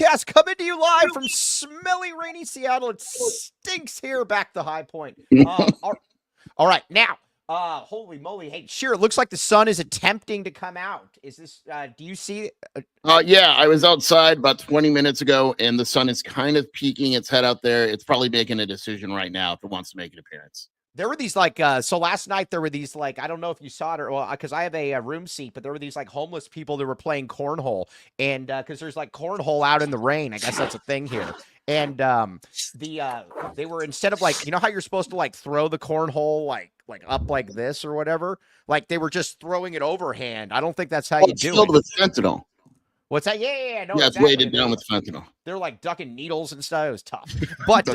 podcast coming to you live from smelly, rainy Seattle. It stinks here. Back to High Point. All right, now, holy moly! Hey, Scheer, it looks like the sun is attempting to come out. Is this? Do you see? Yeah, I was outside about 20 minutes ago, and the sun is kind of peeking its head out there. It's probably making a decision right now if it wants to make an appearance. There were these so last night there were these I don't know if you saw it or because I have a room seat, but there were these homeless people that were playing cornhole, and because there's cornhole out in the rain, I guess that's a thing here. And they were, instead of how you're supposed to throw the cornhole up like this or whatever, they were just throwing it overhand. I don't think that's how you do it. Filled with fentanyl. What's that? Yeah, no, yeah, exactly. It's weighted down with fentanyl. They're ducking needles and stuff. It was tough. But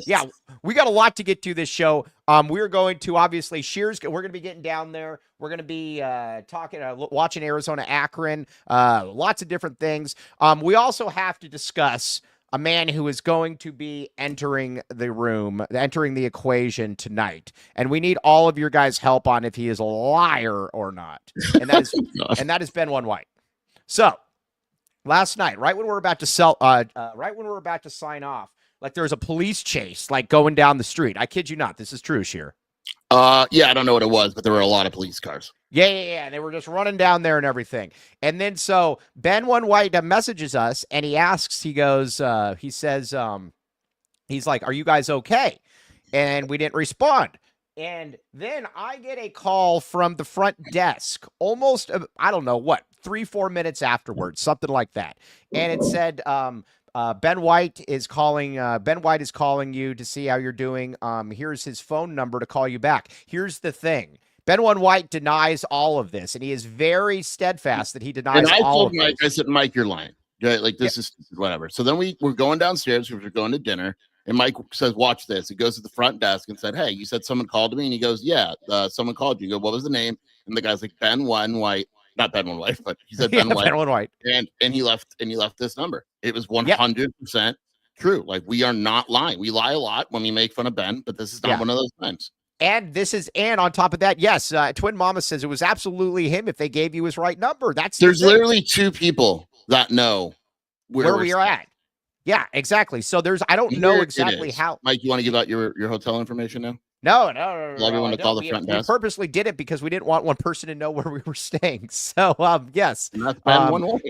yeah, we got a lot to get to this show. We're going to, obviously, Scheer's, we're going to be getting down there. We're going to be watching Arizona, Akron, lots of different things. We also have to discuss a man who is going to be entering the equation tonight. And we need all of your guys' help on if he is a liar or not. And that is, and that is Ben One White. So, last night, right when we're about to sign off, there was a police chase, going down the street. I kid you not. This is true, Scheer. Yeah, I don't know what it was, but there were a lot of police cars. Yeah. They were just running down there and everything. And then so Ben One White messages us, and he asks, he says, he's like, "Are you guys okay?" And we didn't respond. And then I get a call from the front desk almost, I don't know what, 3-4 minutes afterwards, something like that. And it said, Ben White is calling you to see how you're doing. Here's his phone number to call you back. Here's the thing. Ben One White denies all of this, and he is very steadfast that he denies all of this. I said, Mike, you're lying. This is whatever. So then we're going downstairs. We're going to dinner. And Mike says, "Watch this." He goes to the front desk and said, "Hey, you said someone called me." And he goes, "Yeah, someone called you." You go, "What was the name?" And the guy's like, "Ben One White." Not Ben One White, but he said Ben White. Ben One White. And he left this number. It was 100% true. We are not lying. We lie a lot when we make fun of Ben, but this is not one of those times. And on top of that, yes, Twin Mama says it was absolutely him if they gave you his right number. There's literally two people that know where we are at. Yeah, exactly. So I don't know exactly how. Mike, you want to give out your hotel information now? No. Everyone to call the front desk. We purposely did it because we didn't want one person to know where we were staying. So, yes. And that's Ben One White.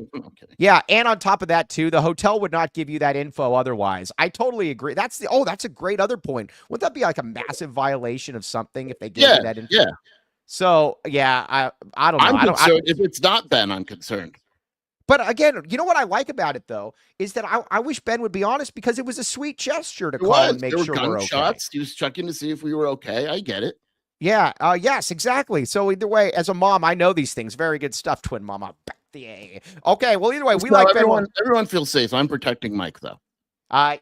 Yeah, and on top of that too, the hotel would not give you that info otherwise. I totally agree. That's a great other point. Wouldn't that be a massive violation of something if they gave you that info? Yeah. So, yeah, I don't know. If it's not Ben, I'm concerned. But again, you know what I like about it, though, is that I wish Ben would be honest, because it was a sweet gesture to call and make sure we're okay. He was checking to see if we were okay. I get it. Yeah. Yes, exactly. So either way, as a mom, I know these things. Very good stuff, Twin Mama. Okay. Well, either way, we like everyone. Everyone feels safe. I'm protecting Mike, though.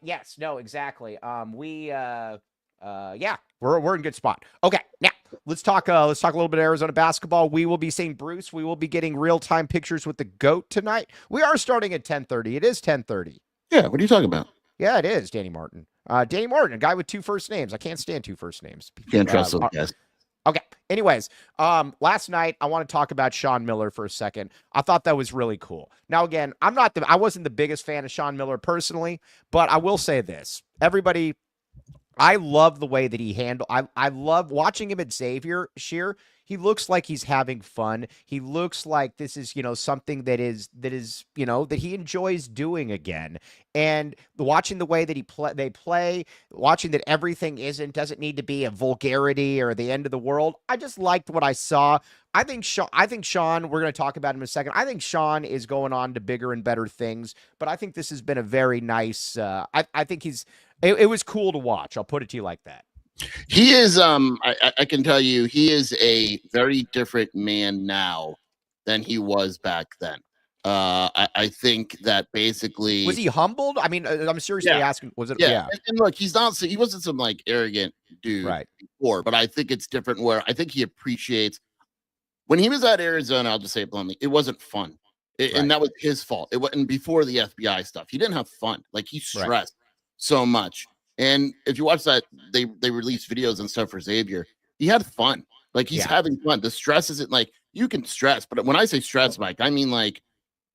Yes. No. Exactly. We're in good spot. Okay. Now let's talk a little bit of Arizona basketball. We will be seeing Bruce. We will be getting real-time pictures with the GOAT tonight. We are starting at 10:30. It is 10:30. Yeah. What are you talking about? Yeah, it is Danny Martin. Danny Martin, a guy with 2 first names. I can't stand 2 first names. Can't trust those guys. Okay. Anyways, last night I want to talk about Shawn Miller for a second. I thought that was really cool. Now, again, I wasn't the biggest fan of Shawn Miller personally, but I will say this. Everybody, I love the way that he handled. I love watching him at Xavier, Scheer. He looks like he's having fun. He looks like this is, something that he enjoys doing again. And watching the way that they play, watching that everything doesn't need to be a vulgarity or the end of the world. I just liked what I saw. I think Shawn, we're going to talk about him in a second. I think Shawn is going on to bigger and better things, but I think this has been a very nice, I think it was cool to watch. I'll put it to you like that. He is, I can tell you, he is a very different man now than he was back then. I think that basically, was he humbled? I mean, I'm seriously asking. Was it? Yeah. And look, he wasn't some arrogant dude before, but I think it's different. Where I think he appreciates when he was at Arizona. I'll just say it bluntly, it wasn't fun, and that was his fault. It wasn't before the FBI stuff. He didn't have fun. He stressed so much. And if you watch that, they released videos and stuff for Xavier. He had fun. He's having fun. The stress isn't you can stress, but when I say stress, Mike, I mean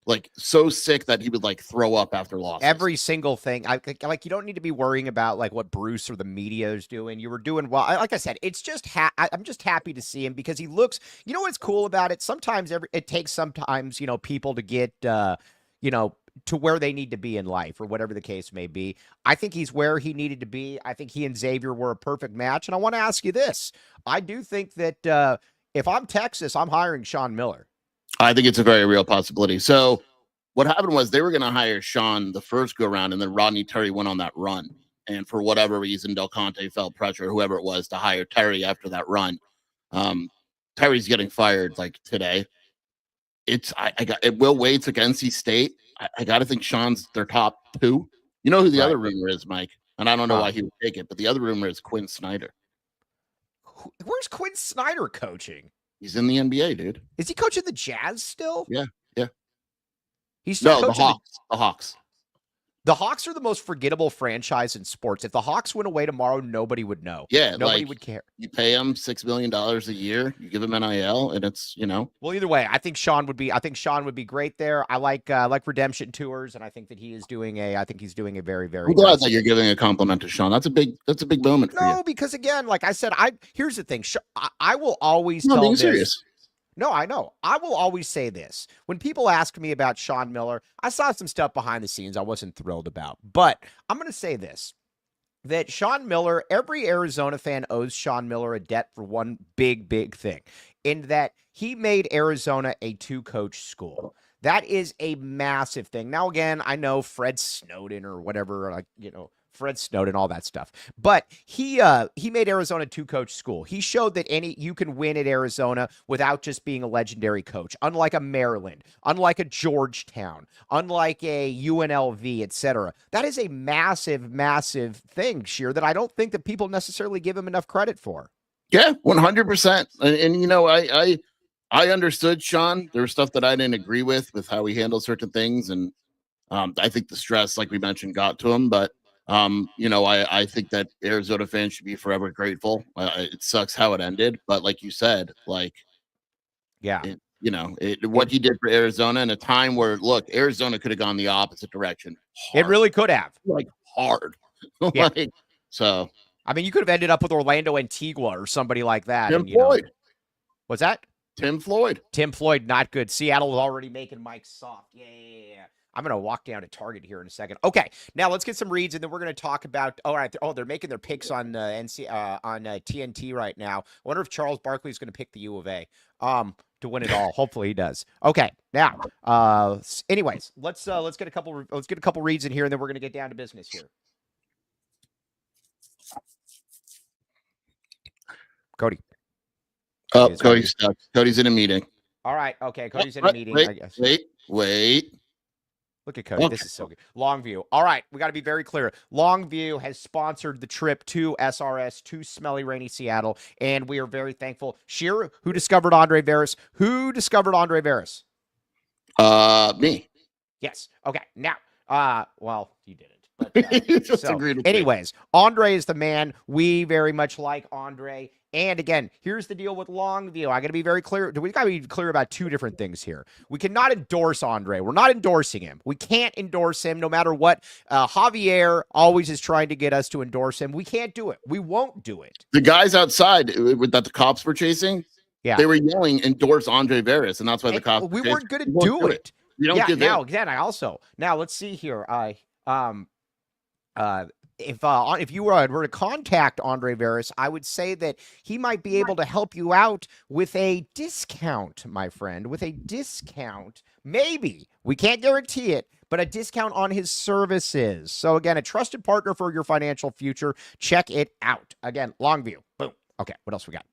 like so sick that he would like throw up after losses. Every single thing. Like you don't need to be worrying about like what Bruce or the media is doing. You were doing well. Like I said, it's just I'm just happy to see him because he looks. You know what's cool about it? Sometimes it takes sometimes people to get to where they need to be in life or whatever the case may be. I think he's where he needed to be. I think he and Xavier were a perfect match. And I want to ask you this: I do think that if I'm Texas, I'm hiring Shawn Miller. I think it's a very real possibility. So what happened was they were going to hire Shawn the first go round, and then Rodney Terry went on that run. And for whatever reason, Del Conte felt pressure, whoever it was, to hire Terry after that run. Terry's getting fired like today. Will Wade took NC State. I got to think Shawn's their top 2. You know who the other rumor is, Mike? And I don't know why he would take it, but the other rumor is Quinn Snyder. Where's Quinn Snyder coaching? He's in the NBA, dude. Is he coaching the Jazz still? Yeah. He's still the Hawks. The Hawks are the most forgettable franchise in sports. If the Hawks went away tomorrow, nobody would know. Yeah, nobody would care. You pay them $6 million a year. You give them NIL, and it's Well, either way, I think Shawn would be great there. I like redemption tours, and I think that he's doing a very, very. I'm glad that you're giving a compliment to Shawn. That's a big moment for you. No, because again, like I said, here's the thing. I will always tell being this. Serious. No, I know. I will always say this. When people ask me about Shawn Miller, I saw some stuff behind the scenes I wasn't thrilled about. But I'm going to say this, that Shawn Miller, every Arizona fan owes Shawn Miller a debt for one big thing, in that he made Arizona a 2-coach school. That is a massive thing. Now, again, I know Fred Snowden or whatever, Fred Snowden, all that stuff. But he made Arizona a 2-coach school. He showed that you can win at Arizona without just being a legendary coach. Unlike a Maryland, unlike a Georgetown, unlike a UNLV, etc. That is a massive thing, Scheer, that I don't think that people necessarily give him enough credit for. Yeah, 100%. And I understood Shawn. There was stuff that I didn't agree with how he handled certain things, and I think the stress, like we mentioned, got to him. But I think that Arizona fans should be forever grateful. It sucks how it ended, but like you said, what he did for Arizona in a time where, look, Arizona could have gone the opposite direction. It really could have. Hard. Yeah. So. I mean, you could have ended up with Orlando Antigua or somebody like that. Tim Floyd. What's that? Tim Floyd, not good. Seattle is already making Mike soft. Yeah. I'm going to walk down to Target here in a second. Okay, now let's get some reads, and then we're going to talk about. All right. They're making their picks on TNT right now. I wonder if Charles Barkley is going to pick the U of A to win it all. Hopefully he does. Okay. Now, anyways, let's get a couple reads in here, and then we're going to get down to business here. Cody. Cody's stuck. Cody's in a meeting. All right. Okay. Cody's in a meeting, I guess. Wait. Look at Cody. Okay. This is so good. Longview. All right. We got to be very clear. Longview has sponsored the trip to SRS, to smelly, rainy Seattle, and we are very thankful. Scheer, who discovered Andre Veras? Me. Yes. Okay. Now, well, you didn't. But, you just agreed with anyways, me. Andre is the man. We very much like Andre. And again, here's the deal with Longview. I got to be very clear. We got to be clear about 2 different things here. We cannot endorse Andre. We're not endorsing him. We can't endorse him no matter what. Javier always is trying to get us to endorse him. We can't do it. We won't do it. The guys outside that the cops were chasing, they were yelling, endorse Andre Veras, and that's why the cops. We weren't going to do it. We don't give now, again, now let's see here. If you were to contact Andre Veras, I would say that he might be able to help you out with a discount, my friend, with a discount. Maybe. We can't guarantee it, but a discount on his services. So again, a trusted partner for your financial future. Check it out. Again, Longview. Boom. Okay. What else we got?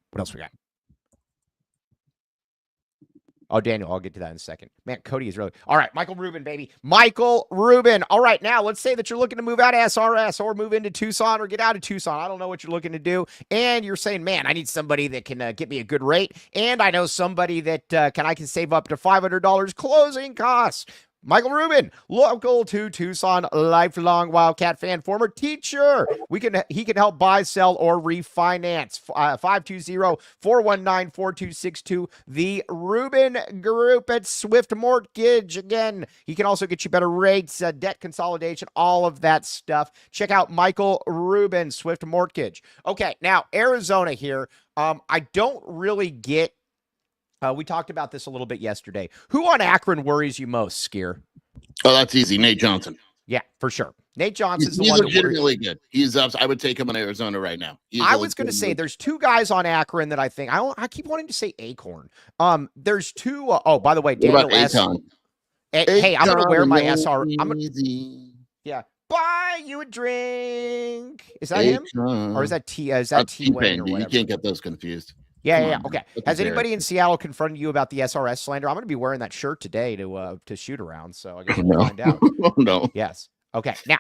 Oh, Daniel, I'll get to that in a second. Man, Cody is really... All right, Michael Rubin, baby. Michael Rubin. All right, now, let's say that you're looking to move out of SRS or move into Tucson or get out of Tucson. I don't know what you're looking to do. And you're saying, man, I need somebody that can get me a good rate. And I know somebody that I can save up to $500 closing costs. Michael Rubin, local to Tucson, lifelong Wildcat fan, former teacher. He can help buy, sell, or refinance. 520-419-4262. The Rubin Group at Swift Mortgage. Again, he can also get you better rates, debt consolidation, all of that stuff. Check out Michael Rubin, Swift Mortgage. Okay, now Arizona here. I don't really get. We talked about this a little bit yesterday. Who on Akron worries you most, Scheer? Oh, that's easy. Nate Johnson. Yeah, for sure. Nate Johnson's he's legitimately good. I would take him in Arizona right now. I was going to say there's two guys on Akron that I think I keep wanting to say Acorn. There's two. Oh, by the way, Daniel S. Hey, I'm going to wear my SR. Yeah. Buy you a drink. Is that him? Or is that T-Wayne or whatever? You can't get those confused. Yeah. Okay. Has anybody in Seattle confronted you about the SRS slander? I'm going to be wearing that shirt today to shoot around, so I guess we'll find out. No. Yes. Okay. Now,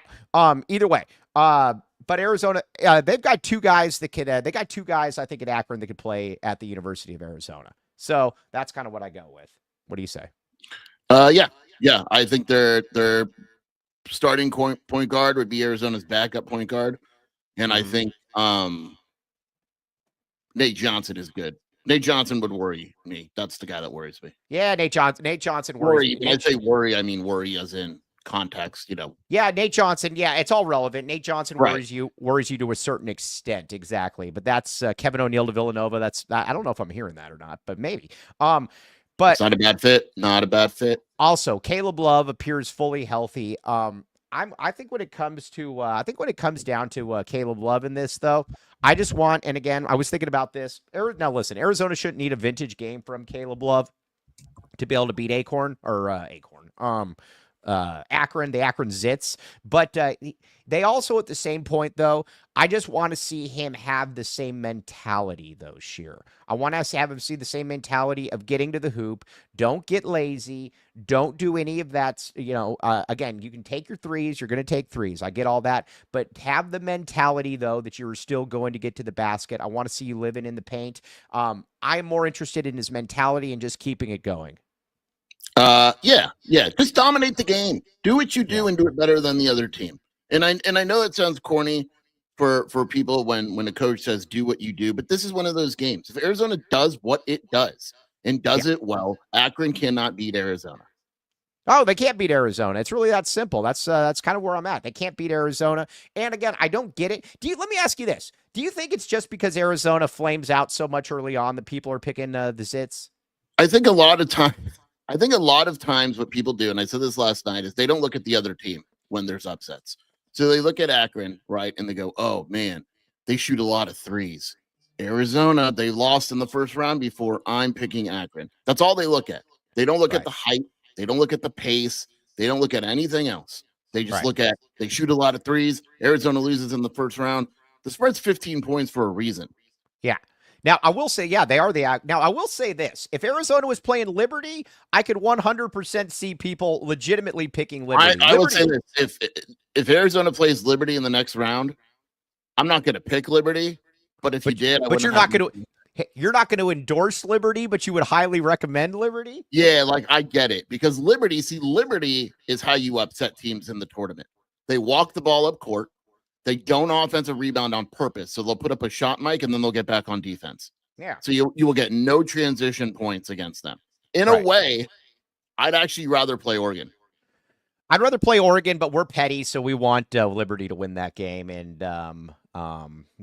either way, but Arizona, they've got two guys that could. They got two guys I think at Akron that could play at the University of Arizona. So that's kind of what I go with. What do you say? Yeah. I think their starting point guard would be Arizona's backup point guard, and I think Nate Johnson is good. Nate Johnson would worry me. That's the guy that worries me. Yeah, Nate Johnson worries me. When I say worry, I mean worry as in context, Yeah, Nate Johnson. Yeah, it's all relevant. Nate Johnson worries you to a certain extent, exactly. But that's Kevin O'Neal to Villanova. I don't know if I'm hearing that or not, but maybe. But it's not a bad fit. Not a bad fit. Also, Caleb Love appears fully healthy. I think when it comes down to Caleb Love in this, though, I just want, and again, I was thinking about this. Now, listen, Arizona shouldn't need a vintage game from Caleb Love to be able to beat Akron. Akron, the Akron Zits. But they also, at the same point, though, I just want to see him have the same mentality, though, Scheer. I want to have him see the same mentality of getting to the hoop. Don't get lazy. Don't do any of that. Again, you can take your threes. You're going to take threes. I get all that. But have the mentality, though, that you're still going to get to the basket. I want to see you living in the paint. I'm more interested in his mentality and just keeping it going. Yeah. Just dominate the game. Do what you do and do it better than the other team. And I know it sounds corny for people when a coach says do what you do, but this is one of those games. If Arizona does what it does and does it well, Akron cannot beat Arizona. Oh, they can't beat Arizona. It's really that simple. That's kind of where I'm at. They can't beat Arizona. And again, I don't get it. Let me ask you this. Do you think it's just because Arizona flames out so much early on that people are picking the Zits? I think a lot of times what people do, and I said this last night, is they don't look at the other team when there's upsets. So they look at Akron, right, and they go, oh, man, they shoot a lot of threes. Arizona, they lost in the first round before. I'm picking Akron. That's all they look at. They don't look at the height. They don't look at the pace. They don't look at anything else. They just look at they shoot a lot of threes. Arizona loses in the first round. The spread's 15 points for a reason. Yeah. Now, I will say, they are now, I will say this. If Arizona was playing Liberty, I could 100% see people legitimately picking Liberty. I would say this. If Arizona plays Liberty in the next round, I'm not going to pick Liberty. But if you did, you're not going to endorse Liberty, but you would highly recommend Liberty? Yeah, I get it. Because Liberty is how you upset teams in the tournament. They walk the ball up court. They don't offensive rebound on purpose. So they'll put up a shot mic and then they'll get back on defense. Yeah. So you will get no transition points against them. In a way, I'd actually rather play Oregon. I'd rather play Oregon, but we're petty, so we want Liberty to win that game. And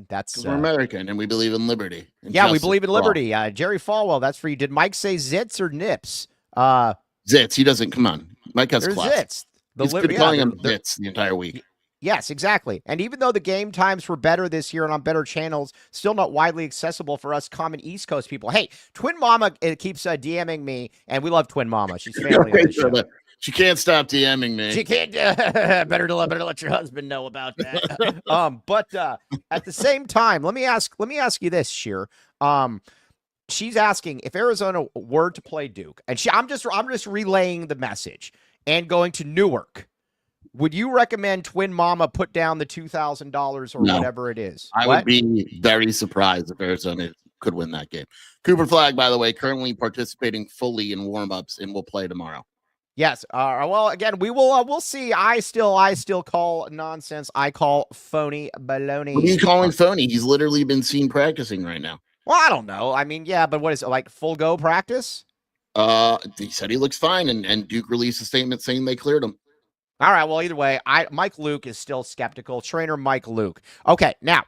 that's we're American and we believe in liberty. Yeah, we believe in liberty. Jerry Falwell, that's for you. Did Mike say zits or nips? Zits. He doesn't. Come on. Mike has class. Zits. He's been calling him zits the entire week. Yes, exactly. And even though the game times were better this year and on better channels, still not widely accessible for us common East Coast people. Hey, Twin Mama keeps DMing me, and we love Twin Mama. She's family on the show. She can't stop DMing me. She can't. Better to let your husband know about that. But at the same time, let me ask you this, Scheer. She's asking if Arizona were to play Duke, and I'm just relaying the message and going to Newark. Would you recommend Twin Mama put down the $2,000 or whatever it is? I would be very surprised if Arizona could win that game. Cooper Flag, by the way, currently participating fully in warm-ups and will play tomorrow. Yes. Well, again, we will. We'll see. I still call nonsense. I call phony What are baloney. you calling phony? He's literally been seen practicing right now. Well, I don't know. I mean, yeah, but what is it, like full go practice? He said he looks fine, and Duke released a statement saying they cleared him. All right. Well, either way, Mike Luke is still skeptical. Trainer Mike Luke. Okay. Now,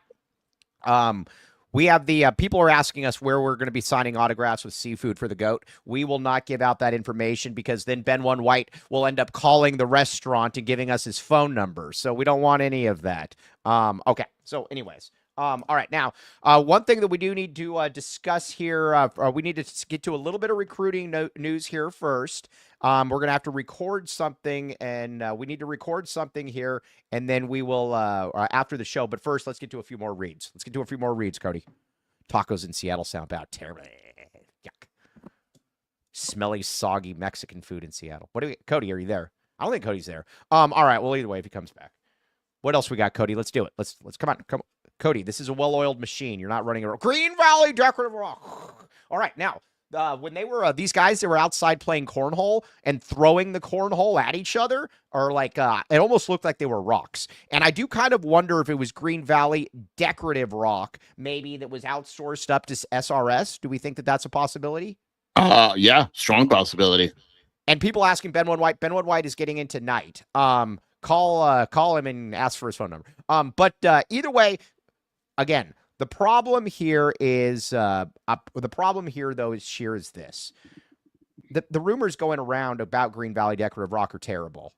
we have the people are asking us where we're going to be signing autographs with seafood for the goat. We will not give out that information because then Ben One White will end up calling the restaurant and giving us his phone number. So we don't want any of that. Okay. So, anyways. All right. Now, one thing that we do need to discuss here, we need to get to a little bit of recruiting news here first. We're going to have to record something, and we need to record something here, and then we will after the show. But first, let's get to a few more reads. Let's get to a few more reads, Cody. Tacos in Seattle sound bad. Terrible. Yuck. Smelly, soggy Mexican food in Seattle. Cody, are you there? I don't think Cody's there. All right. Well, either way, if he comes back. What else we got, Cody? Let's do it. Let's come on. Cody, this is a well-oiled machine. You're not running a Green Valley Decorative Rock. All right. Now, when they were these guys that were outside playing cornhole and throwing the cornhole at each other, or like it almost looked like they were rocks. And I do kind of wonder if it was Green Valley Decorative Rock, maybe that was outsourced up to SRS. Do we think that that's a possibility? Yeah, strong possibility. And people asking Ben One White. Ben One White is getting in tonight. Call him and ask for his phone number. But either way, again, the problem here is Scheer is this. The rumors going around about Green Valley Decorative Rock are terrible.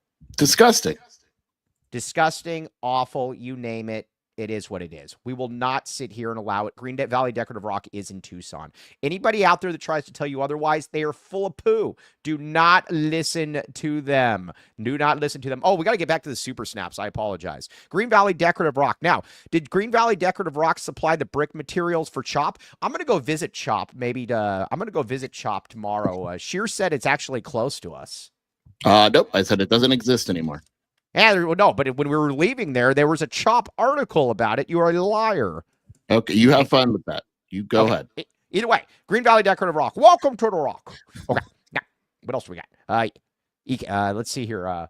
Disgusting, awful, you name it. It is what it is. We will not sit here and allow it. Green Valley Decorative Rock is in Tucson. Anybody out there that tries to tell you otherwise, they are full of poo. Do not listen to them. Do not listen to them. Oh, we got to get back to the super snaps. I apologize. Green Valley Decorative Rock. Now, did Green Valley Decorative Rock supply the brick materials for Chop? I'm going to go visit Chop. I'm going to go visit Chop tomorrow. Scheer said it's actually close to us. Nope. I said it doesn't exist anymore. Yeah, no, but when we were leaving there was a Chop article about it. You are a liar. Okay, you have fun with that. You go ahead. Either way, Green Valley Decorative Rock. Welcome to the Rock. Okay, now, what else we got? Let's see here.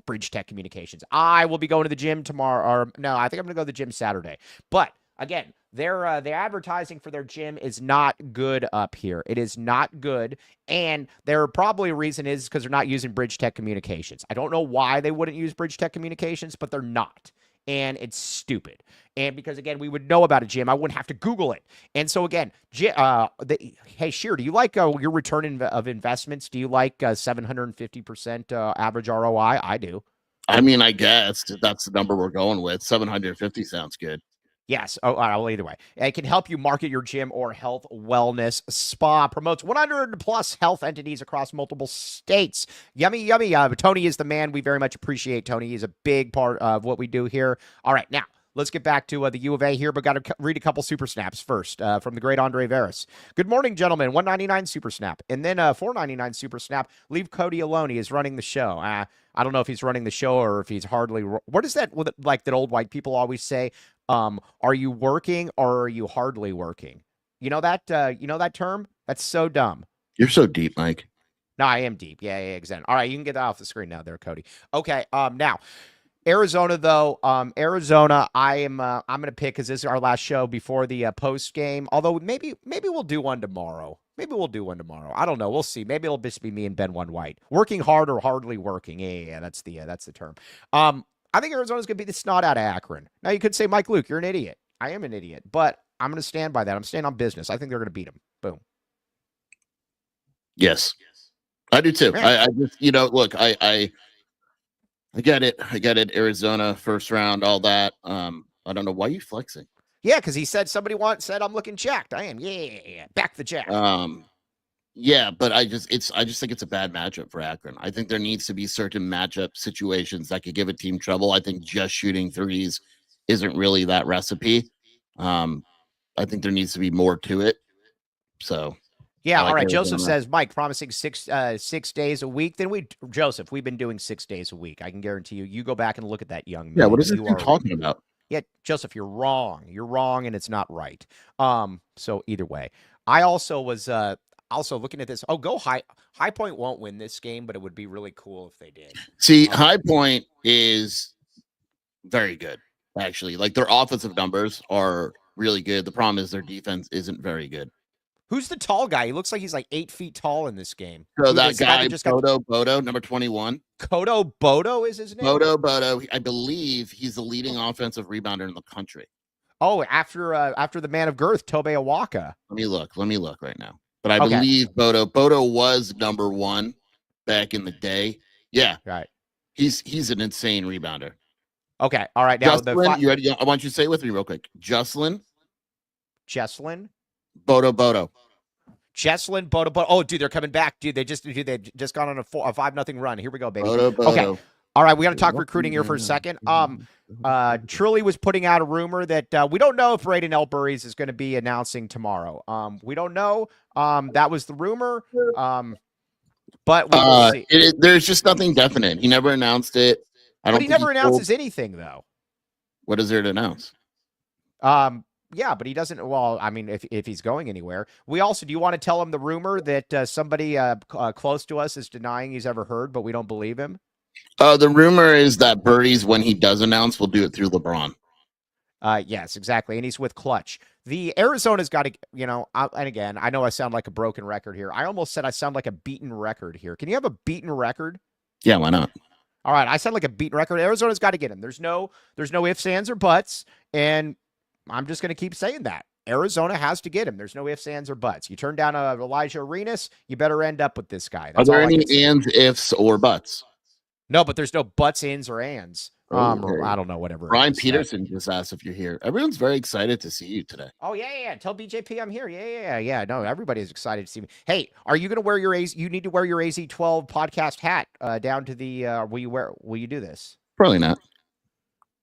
Bridge Tech Communications. I will be going to the gym tomorrow. Or no, I think I'm going to go to the gym Saturday. But again, their advertising for their gym is not good up here. It is not good, and there probably a reason is because they're not using Bridge Tech Communications. I don't know why they wouldn't use Bridge Tech Communications, but they're not, and it's stupid. And because again, we would know about a gym, I wouldn't have to Google it. And so again, hey Scheer, do you like your return of investments? Do you like 750% average ROI? I do. I mean, I guess that's the number we're going with. 750 sounds good. Yes. Oh, well, either way. It can help you market your gym or health wellness spa. Promotes 100 plus health entities across multiple states. Yummy, yummy. Tony is the man. We very much appreciate Tony. He's a big part of what we do here. All right. Now, let's get back to the U of A here, but got to read a couple super snaps first from the great Andre Veras. Good morning, gentlemen. 199 super snap. And then 499 super snap. Leave Cody alone. He is running the show. I don't know if he's running the show or if he's hardly. What is that? Like that old white people always say? Are you working or are you hardly working? You know that term? That's so dumb. You're so deep, Mike. No, I am deep. Yeah, exactly. All right, you can get that off the screen now there, Cody. Okay, now Arizona though, Arizona, I'm gonna pick because this is our last show before the post game. Although maybe we'll do one tomorrow. I don't know. We'll see. Maybe it'll just be me and Ben One White. Working hard or hardly working. Yeah, that's the term. I think Arizona's going to beat the snot out of Akron. Now, you could say, Mike Luke, you're an idiot. I am an idiot, but I'm going to stand by that. I'm staying on business. I think they're going to beat them. Boom. Yes, I do too. Yeah. I just, look, I get it. I get it. Arizona, first round, all that. I don't know. Why are you flexing? Yeah, because he said somebody said I'm looking jacked. I am. Yeah. Back the jack. Yeah, but I just think it's a bad matchup for Akron. I think there needs to be certain matchup situations that could give a team trouble. I think just shooting threes isn't really that recipe. I think there needs to be more to it. So yeah, all right. Joseph says, Mike, promising 6 days a week. Then Joseph, we've been doing 6 days a week. I can guarantee you. You go back and look at that young man. Yeah, what is this talking about? Yeah, Joseph, you're wrong. You're wrong, and it's not right. So either way, I also was Also, looking at this, go High. High Point won't win this game, but it would be really cool if they did. See, High Point is very good, actually. Like their offensive numbers are really good. The problem is their defense isn't very good. Who's the tall guy? He looks like he's like 8 feet tall in this game. So that guy, Bodo, number 21. Kodo Bodo is his name? Bodo. I believe he's the leading offensive rebounder in the country. Oh, after the man of girth, Tobe Awaka. Let me look right now. But I believe Bodo was number 1 back in the day. Yeah. Right. He's an insane rebounder. Okay. All right. Now Jocelyn, you ready? I want you to say it with me real quick. Jesslyn. Bodo. Jesslyn, Bodo. Oh, dude, they're coming back, dude. They just got on a 5-0 run. Here we go, baby. Bodo. Okay. All right, we got to talk recruiting here for a second. Truly was putting out a rumor that we don't know if Braden Elbury's is going to be announcing tomorrow. We don't know. That was the rumor. But we will see. There's just nothing definite. He never announced it. But he never announces anything, though. What is there to announce? Yeah, but he doesn't. Well, I mean, if he's going anywhere, do you want to tell him the rumor that somebody close to us is denying he's ever heard, but we don't believe him? The rumor is that Birdie's, when he does announce, will do it through LeBron. Yes, exactly. And he's with Clutch. The Arizona's got to, and again, I know I sound like a broken record here. I almost said I sound like a beaten record here. Can you have a beaten record? Yeah, why not? All right, I sound like a beaten record. Arizona's got to get him. There's no ifs, ands, or buts. And I'm just going to keep saying that. Arizona has to get him. There's no ifs, ands, or buts. You turn down Elijah Arenas, you better end up with this guy. Are there any ands, ifs, or buts? No, but there's no buts, ins, or ands. I don't know, whatever. Brian Peterson just asked if you're here. Everyone's very excited to see you today. Oh, yeah. Tell BJP I'm here. Yeah. No, everybody's excited to see me. Hey, are you going to wear you need to wear your AZ12 podcast hat down to the, will you do this? Probably not.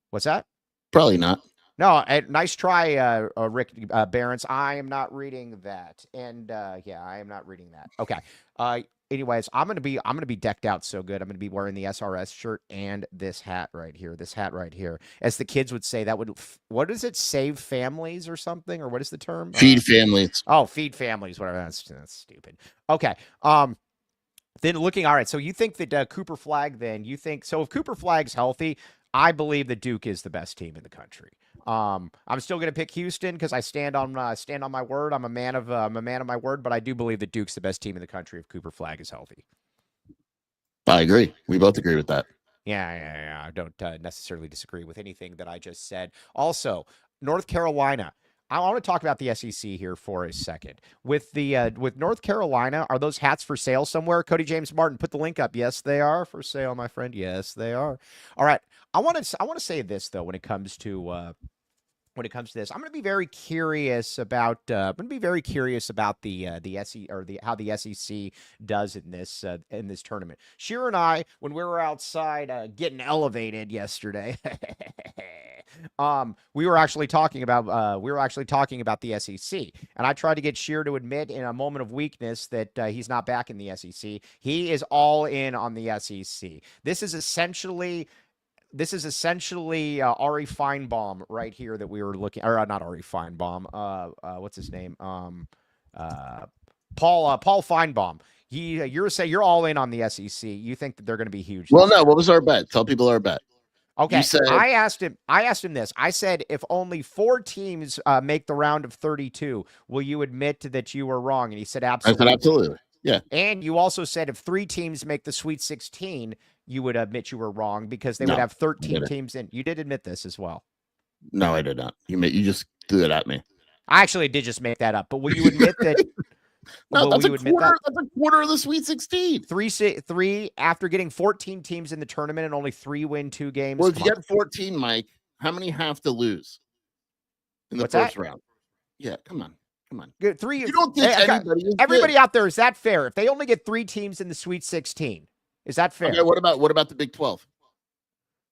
What's that? Probably not. No, nice try, Rick Barons. I am not reading that. And I am not reading that. Okay. Anyways, I'm gonna be decked out so good. I'm gonna be wearing the SRS shirt and this hat right here. As the kids would say, what does it, save families or something? Or what is the term? Feed families. Oh, feed families, whatever. That's stupid. Okay. Then all right, so you think that Cooper Flagg, so if Cooper Flagg's healthy, I believe that Duke is the best team in the country. I'm still going to pick Houston because I stand on my word. I'm a man of my word, but I do believe that Duke's the best team in the country if Cooper Flagg is healthy. I agree. We both agree with that. Yeah. I don't necessarily disagree with anything that I just said. Also, North Carolina. I want to talk about the SEC here for a second. With North Carolina, are those hats for sale somewhere? Cody James Martin, put the link up. Yes, they are for sale, my friend. Yes, they are. All right. I want to say this though when it comes to this. I'm going to be very curious about the SEC or how the SEC does in this tournament. Scheer and I, when we were outside getting elevated yesterday, we were actually talking about the SEC, and I tried to get Scheer to admit in a moment of weakness that he's not back in the SEC. He is all in on the SEC. This is essentially Ari Feinbaum right here that we were looking, or not Ari Feinbaum. What's his name? Paul Feinbaum. You're all in on the SEC. You think that they're going to be huge. Well, no. What was our bet? Tell people our bet. Okay. I asked him this. I said, if only 4 teams make the round of 32, will you admit that you were wrong? And he said, absolutely. I said, absolutely. Yeah. And you also said if 3 teams make the Sweet 16, you would admit you were wrong because they would have 13 teams in. You did admit this as well. No, I did not. You just threw it at me. I actually did just make that up. But will you admit that? No, that's a quarter of the Sweet 16. 3 after getting 14 teams in the tournament and only 3 win 2 games. Well, if you get 14, Mike, how many have to lose in the first round? Yeah, come on. Good. 3. You don't think everybody out there, is that fair? If they only get 3 teams in the Sweet 16, is that fair? Okay, what about the Big 12?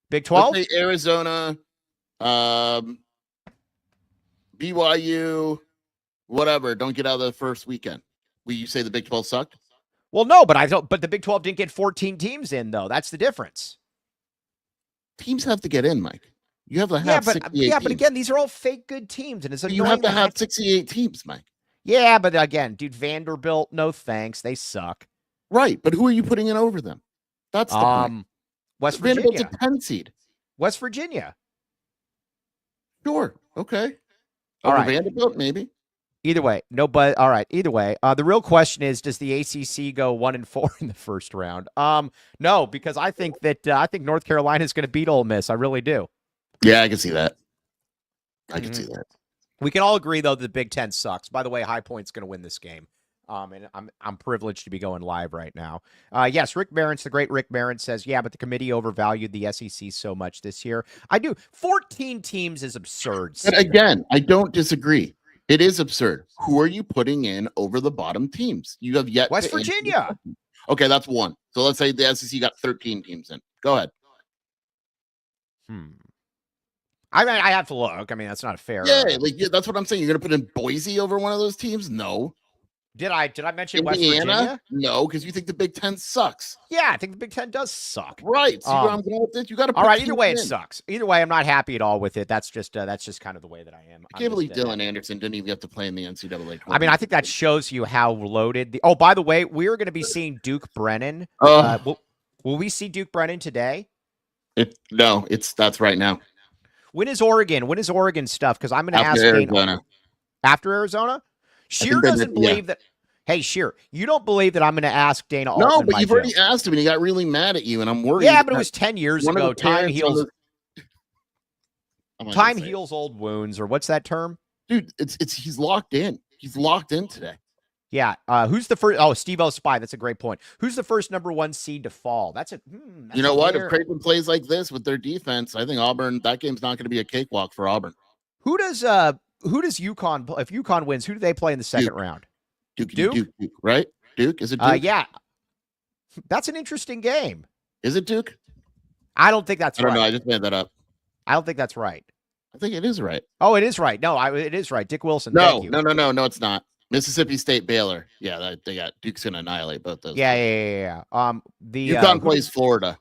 Big 12? Let's say Arizona, BYU, whatever, don't get out of the first weekend. Will you say the Big 12 sucked? Well, no, but the Big 12 didn't get 14 teams in, though. That's the difference. Teams have to get in, Mike. You have to have 68 teams. But again, these are all fake good teams, and it's annoying. You have to have 68 teams, Mike. Yeah, but again, dude, Vanderbilt, no thanks. They suck. Right, but who are you putting in over them? That's the point. West Vanderbilt's Virginia. a 10 seed. West Virginia. Sure. Okay. All Over right. Vanderbilt, maybe. Either way, no, but all right. Either way, the real question is: does the ACC go 1-4 in the first round? No, because I think North Carolina is going to beat Ole Miss. I really do. Yeah, I can see that. I can see that. We can all agree though that the Big Ten sucks. By the way, High Point's going to win this game. And I'm privileged to be going live right now. Yes, Rick Barron's the great Rick Barron says, yeah, but the committee overvalued the SEC so much this year. I do. 14 teams is absurd. But again, I don't disagree. It is absurd. Who are you putting in over the bottom teams? You have yet West Virginia. Okay, that's one. So let's say the SEC got 13 teams in. Go ahead. I mean, I have to look. I mean, that's not fair. Yeah, that's what I'm saying. You're going to put in Boise over one of those teams? No. Did I mention Indiana? West Virginia? No, because you think the Big Ten sucks. Yeah, I think the Big Ten does suck. Right. See where I'm going with this? You got to. All right. Either way, it sucks. Either way, I'm not happy at all with it. That's just kind of the way that I am. I can't believe Dylan Anderson didn't even get to play in the NCAA. I mean, I think that shows you how loaded. Oh, by the way, we're going to be seeing Duke Brennan. Will we see Duke Brennan today? No, that's right now. When is Oregon? When is Oregon stuff? Because I'm going to ask Arizona. After Arizona? Scheer doesn't believe that. Hey, Scheer, you don't believe that I'm going to ask Dana Altman? No, but you've already asked him, and he got really mad at you, and I'm worried. Yeah, but it was 10 years ago. Time heals. Time heals old wounds, or what's that term? Dude, he's locked in. He's locked in today. Yeah. Who's the first? Oh, Steve O. Spy. That's a great point. Who's the first #1 seed to fall? That's you know what? If Creighton plays like this with their defense, I think Auburn. That game's not going to be a cakewalk for Auburn. Who does UConn? If UConn wins, who do they play in the second round? Duke, right? Duke, is it Duke? Yeah, that's an interesting game. Is it Duke? I don't think that's right. I don't know. I just made that up. I don't think that's right. I think it is right. Oh, it is right. No, it is right. Dick Wilson. No, thank you. No, it's not. Mississippi State, Baylor. Yeah, they got Duke's gonna annihilate both those. Yeah. The UConn plays Florida.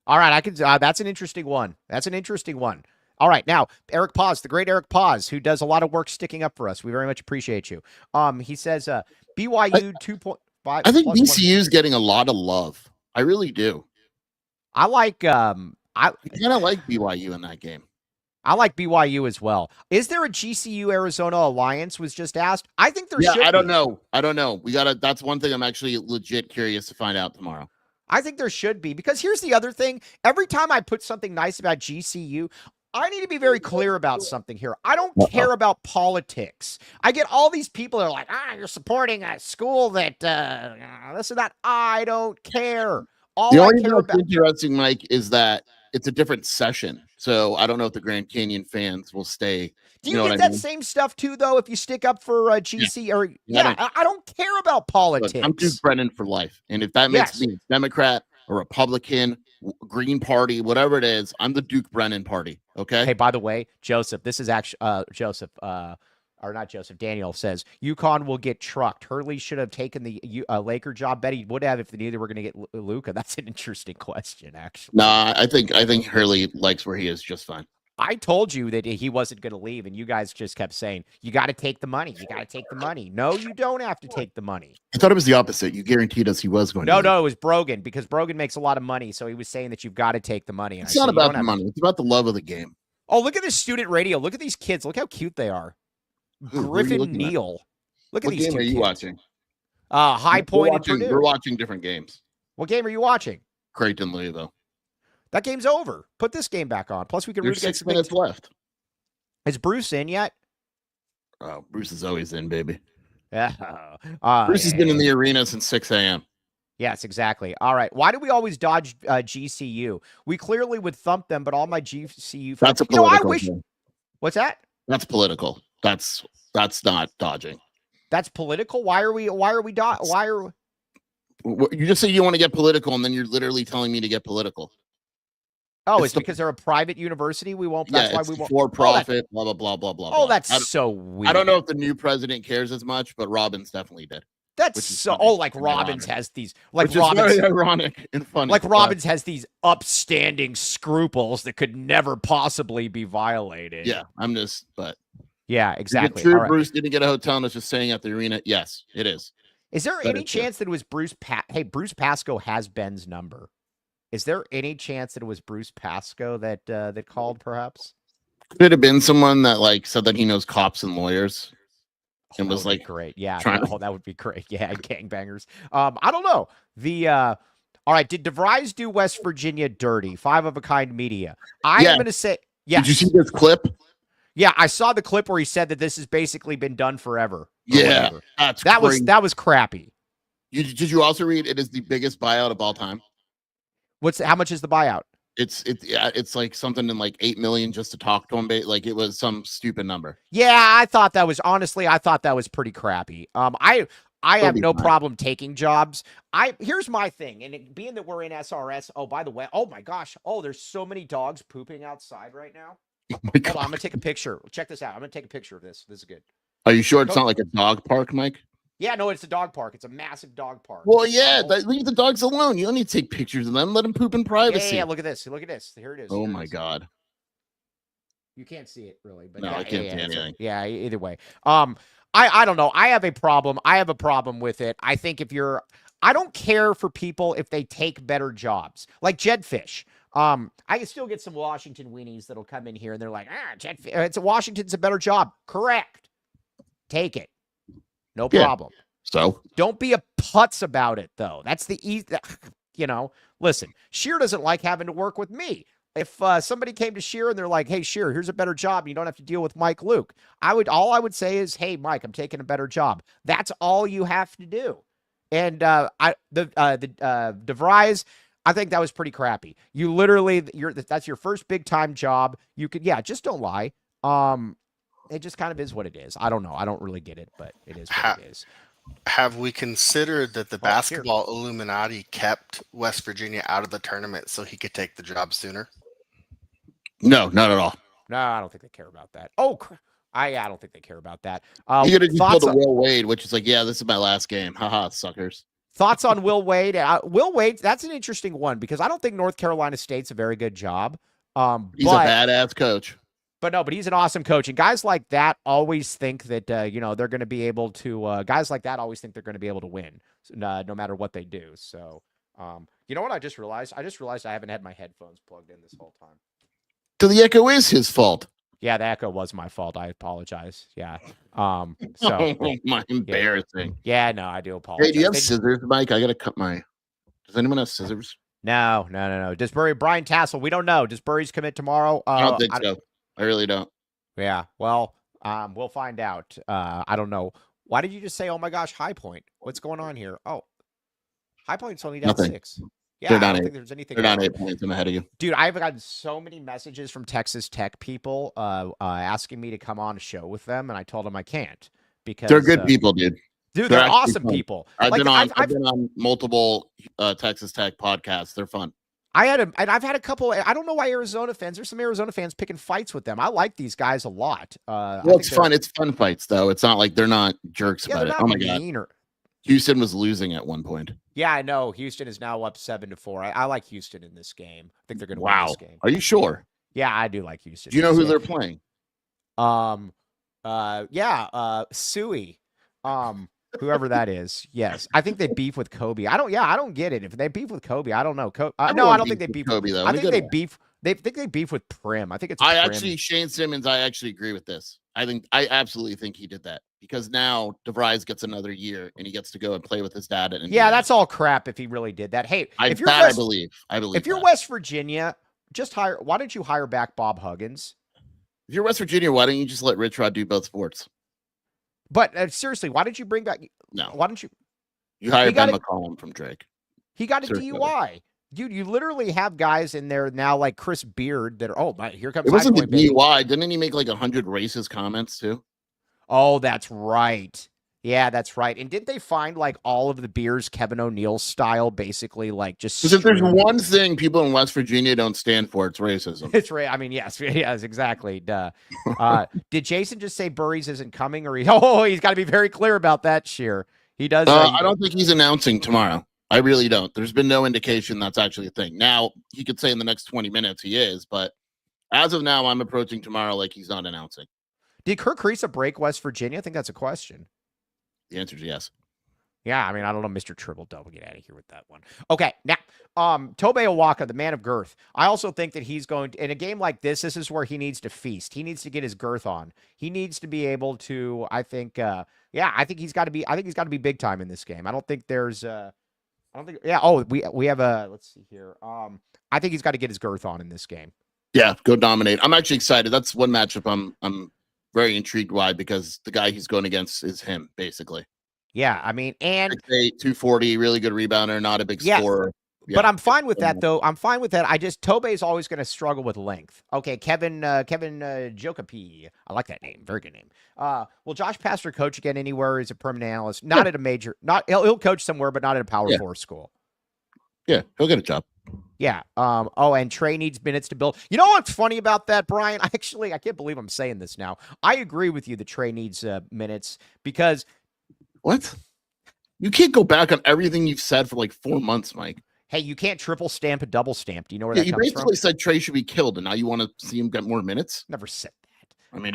All right, I can. That's an interesting one. All right, now Eric Paz, the great Eric Paz, who does a lot of work sticking up for us. We very much appreciate you. He says BYU 2.5. I think VCU's getting a lot of love. I really do. I like. I kind of like BYU in that game. I like BYU as well. Is there a GCU Arizona alliance? Was just asked. I think there should be. I don't know. We gotta. That's one thing I'm actually legit curious to find out tomorrow. I think there should be, because here's the other thing. Every time I put something nice about GCU, I need to be very clear about something here. I don't care about politics. I get all these people that are like, you're supporting a school that this and that. I don't care. The only thing that's interesting, Mike, is that it's a different session. So I don't know if the Grand Canyon fans will stay. Do you get that same stuff too, though, if you stick up for GC? Or I don't care about politics. Look, I'm Duke Brennan for life. And if that makes me a Democrat, a Republican, Green Party, whatever it is, I'm the Duke Brennan party. Okay. Hey, by the way, Joseph, this is actually or not Joseph, Daniel says UConn will get trucked. Hurley should have taken the Laker job. Bet he would have if neither were going to get Luka. That's an interesting question, actually. Nah, I think Hurley likes where he is just fine. I told you that he wasn't going to leave, and you guys just kept saying, you got to take the money. You got to take the money. No, you don't have to take the money. I thought it was the opposite. You guaranteed us he was going to. No, it was Brogan, because Brogan makes a lot of money, so he was saying that you've got to take the money. It's not about the money. It's about the love of the game. Oh, look at this student radio. Look at these kids. Look how cute they are. Griffin Neal. Look at these two. What game are you watching? High Point and Purdue. We're watching different games. What game are you watching? Creighton Louisville. That game's over. Put this game back on. Plus, we can root against 6 minutes left. Is Bruce in yet? Oh, Bruce is always in, baby. Yeah. Bruce has been in the arena since 6 a.m. Yes, exactly. All right. Why do we always dodge GCU? We clearly would thump them, but all my GCU. That's a political thing. What's that? That's political. That's not dodging. That's political. Why are we? You just say you want to get political, and then you're literally telling me to get political. Oh, it's because they're a private university. We won't. That's why we won't. For profit. Blah blah blah blah blah. Oh, that's so weird. I don't know if the new president cares as much, but Robbins definitely did. That's so. Oh, like Robbins has these. Like Robbins, very ironic and funny. Like Robbins has these upstanding scruples that could never possibly be violated. Yeah, I'm just. But Yeah, exactly. Is it true All right. Bruce didn't get a hotel and was just staying at the arena? Yes, it is. Is there any chance that it was Bruce? Hey, Bruce Pascoe has Ben's number. Is there any chance that it was Bruce Pascoe that called? Perhaps could it have been someone that like said that he knows cops and lawyers and was like great. Yeah, trying that would be great. Yeah, gangbangers. I don't know. All right. Did DeVries do West Virginia dirty? 5 of a kind media. I'm going to say yes. Did you see this clip? Yeah, I saw the clip where he said that this has basically been done forever. Yeah, that was crappy. Did you also read it is the biggest buyout of all time? How much is the buyout? It's like something in like 8 million just to talk to him. Like it was some stupid number. Yeah, I thought that was pretty crappy. I have no problem taking jobs. Here's my thing, and being that we're in SRS. Oh, by the way, oh my gosh, there's so many dogs pooping outside right now. Oh my God. God. Hold on, I'm gonna take a picture. Check this out. I'm gonna take a picture of this. This is good. Are you sure it's not like a dog park, Mike? Yeah, no, it's a dog park. It's a massive dog park. Well, yeah, leave the dogs alone. You don't need to take pictures of them. Let them poop in privacy. Yeah, look at this. Look at this. Here it is. Oh my God. You can't see it really, but no, I can't see anything. Yeah, either way. I don't know. I have a problem. With it. I think I don't care for people if they take better jobs, like Jed Fish. I can still get some Washington weenies that'll come in here and they're like, Washington's a better job. Correct. Take it. No problem. So don't be a putz about it, though. That's the easy, listen, Scheer doesn't like having to work with me. If somebody came to Scheer and they're like, hey, Scheer, here's a better job. You don't have to deal with Mike Luke. All I would say is, hey, Mike, I'm taking a better job. That's all you have to do. And DeVries, I think that was pretty crappy. You literally, that's your first big time job. You could, just don't lie. It just kind of is what it is. I don't know. I don't really get it, but it is what it is. Have we considered that the basketball Illuminati kept West Virginia out of the tournament so he could take the job sooner? No, not at all. No, I don't think they care about that. I don't think they care about that. You could have just pulled a Will Wade, which is like, yeah, this is my last game. Haha, suckers. Thoughts on Will Wade? Will Wade, that's an interesting one because I don't think North Carolina State's a very good job. He's a badass coach. But he's an awesome coach. And guys like that always think that, they're going to be able to, guys like that always think they're going to be able to win no matter what they do. So, you know what I just realized? I haven't had my headphones plugged in this whole time. So the echo is his fault. Yeah, the echo was my fault. I apologize. Yeah. My embarrassing. Yeah, no, I do apologize. Hey, do you have scissors, Mike? I got to cut my. Does anyone have scissors? No. Does Brian Tassel? We don't know. Does Burry's commit tomorrow? I don't think so. I really don't. Yeah. Well, we'll find out. I don't know. Why did you just say, oh my gosh, High Point? What's going on here? Oh, High Point's only down 6. Yeah, I don't think there's anything. They're not 8 points. I'm ahead of you. Dude, I've gotten so many messages from Texas Tech people asking me to come on a show with them, and I told them I can't because they're good people, dude. Dude, they're awesome people. I've been on multiple Texas Tech podcasts. They're fun. I've had a couple. I don't know why Arizona fans. There's some Arizona fans picking fights with them. I like these guys a lot. It's fun. It's fun fights, though. It's not like they're not jerks about it. Oh my God. Houston was losing at one point. Yeah, I know. Houston is now up 7-4. I like Houston in this game. I think they're going to win this game. Are you sure? Yeah, I do like Houston. Do you know who they're playing? Suey. Whoever that is. Yes. I think they beef with Kobe. I don't get it. If they beef with Kobe, I don't know. No, I don't think they beef with Kobe though. I think they beef. They think they beef with Prim. I think it's Prim. Shane Simmons, I actually agree with this. I absolutely think he did that because now DeVries gets another year and he gets to go and play with his dad. Yeah, that's all crap if he really did that. Hey, I believe. If you're West Virginia, why don't you hire back Bob Huggins? If you're West Virginia, why don't you just let Rich Rod do both sports? But seriously, why didn't you bring back? No. Why don't you? You hired Ben McCollum from Drake. He got a DUI. Dude, you literally have guys in there now like Chris Beard that are, here comes. It wasn't a DUI. Didn't he make like 100 racist comments too? Oh, that's right. Yeah, that's right. And didn't they find like all of the beers Kevin O'Neill style, basically like just? Because if there's one thing people in West Virginia don't stand for, it's racism. It's right. I mean, yes, exactly. Duh. Did Jason just say Burries isn't coming, or he's got to be very clear about that? Scheer, he does. I don't think he's announcing tomorrow. I really don't. There's been no indication that's actually a thing. Now he could say in the next 20 minutes he is, but as of now, I'm approaching tomorrow like he's not announcing. Did Kirk Kriisa break West Virginia? I think that's a question. The answer is yes. Yeah, I mean, I don't know, Mr. Triple Double. Get out of here with that one. Okay, now, Tobey Owaka, the man of girth. I also think that he's going to, in a game like this is where he needs to feast. He needs to get his girth on. He needs to be able to, I think he's got to be big time in this game. I don't think there's, we have let's see here. I think he's got to get his girth on in this game. Yeah, go dominate. I'm actually excited. That's one matchup I'm very intrigued by because the guy he's going against is him, basically. Yeah, I mean, and 6'8", 240, really good rebounder, not a big scorer. Yeah. But I'm fine with that, though. I'm fine with that. Tobey's always going to struggle with length. Okay, Kevin Jokapi. I like that name. Very good name. Will Josh Pastner coach again anywhere as a permanent analyst? Not at a major. He'll coach somewhere, but not at a Power 4 school. Yeah, he'll get a job. Yeah. And Trey needs minutes to build. You know what's funny about that, Brian? I can't believe I'm saying this now. I agree with you that Trey needs minutes because. What? You can't go back on everything you've said for like 4 months, Mike. Hey, you can't triple stamp a double stamp. Do you know where that comes from? You basically said Trey should be killed, and now you want to see him get more minutes? Never said that. I mean,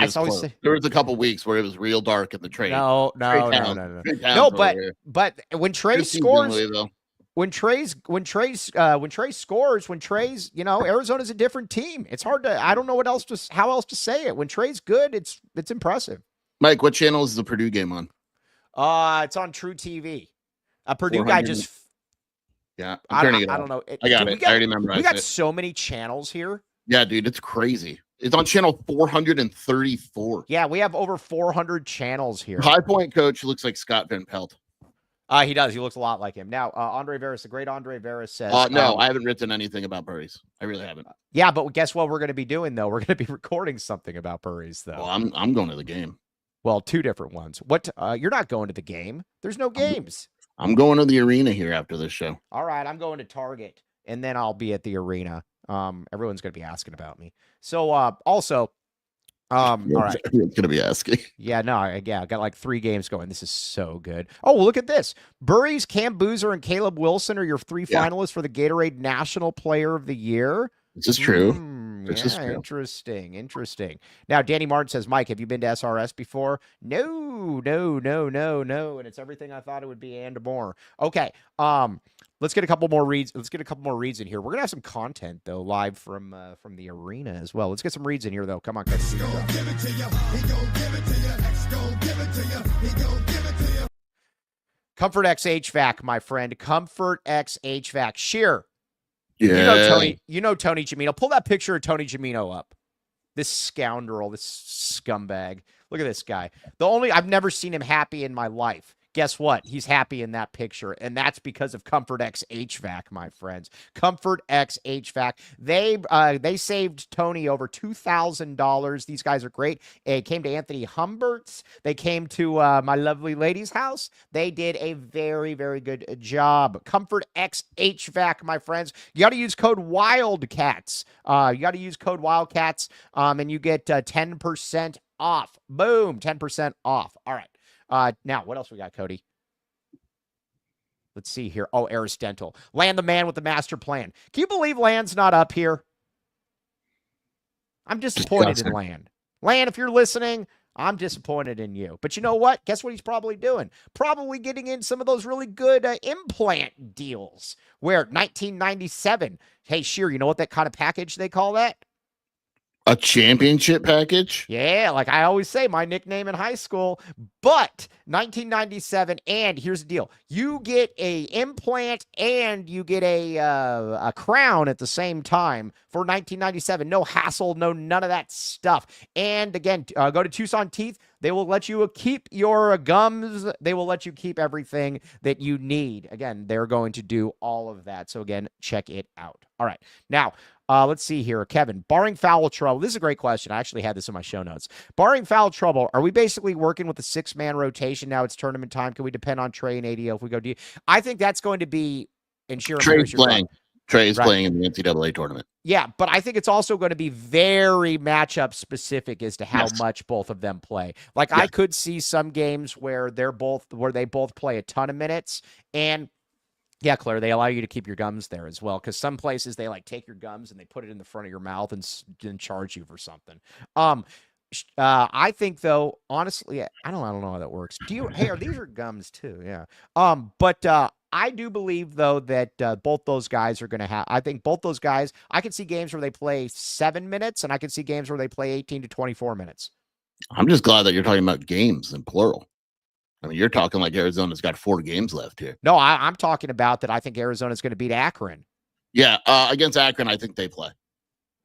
there was a couple weeks where it was real dark in the trade. No. But when Trey scores, when Trey scores, Arizona's a different team. It's hard to. I don't know how else to say it. When Trey's good, it's impressive. Mike, what channel is the Purdue game on? It's on True TV. A Purdue guy just. Yeah, I'm turning it on. I don't know. I got it. I already memorized it. We got so many channels here. Yeah, dude, it's crazy. It's on channel 434. Yeah, we have over 400 channels here. High Point coach looks like Scott Van Pelt. He does. He looks a lot like him. Now, Andre Veras, the great Andre Veras says... no, I haven't written anything about Purries. I really haven't. Yeah, but guess what we're going to be doing, though? We're going to be recording something about Purries, though. Well, I'm going to the game. Well, 2 different ones. What? You're not going to the game. There's no games. I'm going to the arena here after this show. All right, I'm going to Target, and then I'll be at the arena. Everyone's going to be asking about me. So, also, all right. Everyone's going to be asking. Yeah, no, I got like 3 games going. This is so good. Oh, well, look at this. Burries, Cam Boozer, and Caleb Wilson are your 3 finalists for the Gatorade National Player of the Year. This is true. This is true. Interesting. Now, Danny Martin says, Mike, have you been to SRS before? No. And it's everything I thought it would be and more. Okay. Let's get a couple more reads. Let's get a couple more reads in here. We're going to have some content, though, live from the arena as well. Let's get some reads in here, though. Come on, guys. Comfort X HVAC, my friend. Comfort X HVAC. Scheer. Yeah. You know Tony Gimino. Pull that picture of Tony Gimino up. This scoundrel, this scumbag. Look at this guy. I've never seen him happy in my life. Guess what? He's happy in that picture, and that's because of Comfort X HVAC, my friends. Comfort X HVAC. They saved Tony over $2,000. These guys are great. It came to Anthony Humbert's. They came to my lovely lady's house. They did a very, very good job. Comfort X HVAC, my friends. You got to use code WILDCATS. And you get 10% off. Boom, 10% off. All right. Now, what else we got, Cody? Let's see here. Oh, Eris Dental. Land the man with the master plan. Can you believe Land's not up here? I'm disappointed in Land. Land, if you're listening, I'm disappointed in you. But you know what? Guess what he's probably doing? Probably getting in some of those really good implant deals. Where 1997. Hey, Scheer, you know what that kind of package they call that? A championship package? Yeah, like I always say, my nickname in high school. But 1997, and here's the deal: you get a implant and you get a crown at the same time for 1997. No hassle, none of that stuff. And again, go to Tucson Teeth. They will let you keep your gums. They will let you keep everything that you need. Again, they're going to do all of that. So again, check it out. All right, now. Let's see here. Kevin, barring foul trouble. This is a great question. I actually had this in my show notes. Barring foul trouble, are we basically working with a 6-man rotation now? It's tournament time. Can we depend on Trey and ADO if we go deep? I think that's going to be Trey's playing. Trey's playing in the NCAA tournament. Yeah, but I think it's also going to be very matchup specific as to how much both of them play. Like I could see some games where they both play a ton of minutes and yeah, Claire, they allow you to keep your gums there as well because some places they like take your gums and they put it in the front of your mouth and charge you for something. I think though, honestly, I don't know how that works. Do you? Hey, these are gums too? Yeah. But I do believe though that both those guys are going to have. I think both those guys. I can see games where they play 7 minutes, and I can see games where they play 18 to 24 minutes. I'm just glad that you're talking about games in plural. I mean, you're talking like Arizona's got 4 games left here. No, I'm talking about that. I think Arizona's going to beat Akron. Yeah, against Akron, I think they play.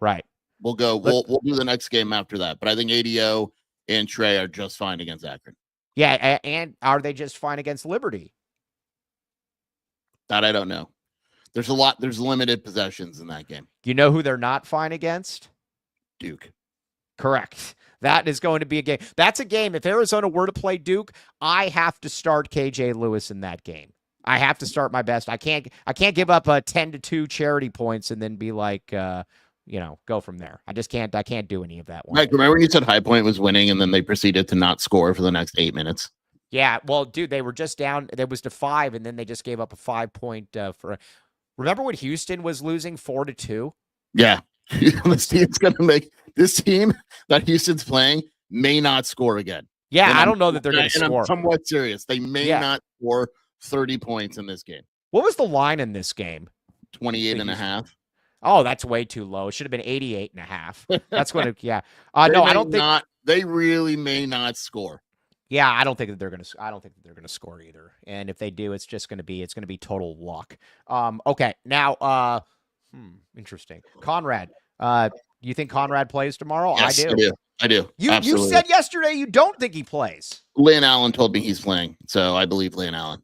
Right. We'll go. We'll do the next game after that. But I think ADO and Trey are just fine against Akron. Yeah, and are they just fine against Liberty? That I don't know. There's limited possessions in that game. You know who they're not fine against? Duke. Correct. That is going to be a game. That's a game. If Arizona were to play Duke, I have to start KJ Lewis in that game. I have to start my best. I can't give up a 10-2 charity points and then be like, go from there. I just can't. I can't do any of that. Mike, remember when you said High Point was winning and then they proceeded to not score for the next 8 minutes? Yeah. Well, dude, they were just down. There was to 5, and then they just gave up a 5-point for. Remember when Houston was losing 4-2? Yeah. This team that Houston's playing may not score again. Yeah, I don't know that they're going to score. I'm somewhat serious. They may not score 30 points in this game. What was the line in this game? 28.5. Oh, that's way too low. It should have been 88.5. That's what no, I don't think they really may not score. Yeah, I don't think that they're going to score either. And if they do, it's going to be total luck. Okay. Now interesting. Conrad, you think Conrad plays tomorrow? Yes, I do. You said yesterday you don't think he plays. Lynn Allen told me he's playing, so I believe Lynn Allen.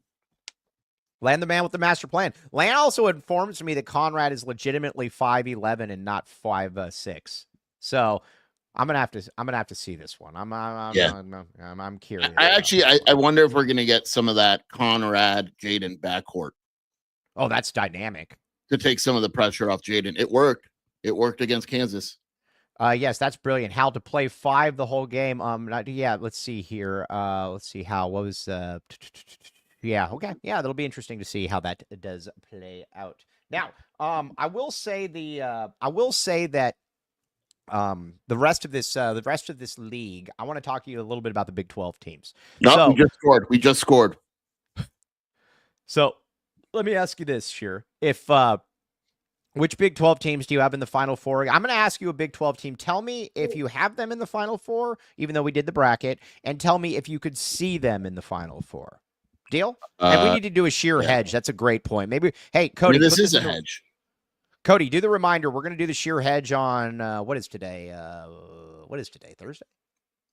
Land the man with the master plan. Lan also informs me that Conrad is legitimately 5'11" and not 5'6". So I'm gonna have to see this one. I'm curious. I wonder if we're gonna get some of that Conrad Jaden backcourt. Oh, that's dynamic. To take some of the pressure off Jaden. It worked. It worked against Kansas. Yes, that's brilliant. How to play 5 the whole game. Let's see here. Let's see how. What was yeah, okay. Yeah, that'll be interesting to see how that does play out. Now, I will say that the rest of this league, I want to talk to you a little bit about the Big 12 teams. No, we just scored. So let me ask you this, Scheer. Which Big 12 teams do you have in the Final Four? I'm going to ask you a Big 12 team. Tell me if you have them in the Final Four, even though we did the bracket, and tell me if you could see them in the Final Four. Deal? And we need to do a Scheer hedge. That's a great point. Maybe, hey, Cody. This is a hedge. Cody, do the reminder. We're going to do the Scheer hedge on, what is today? Thursday?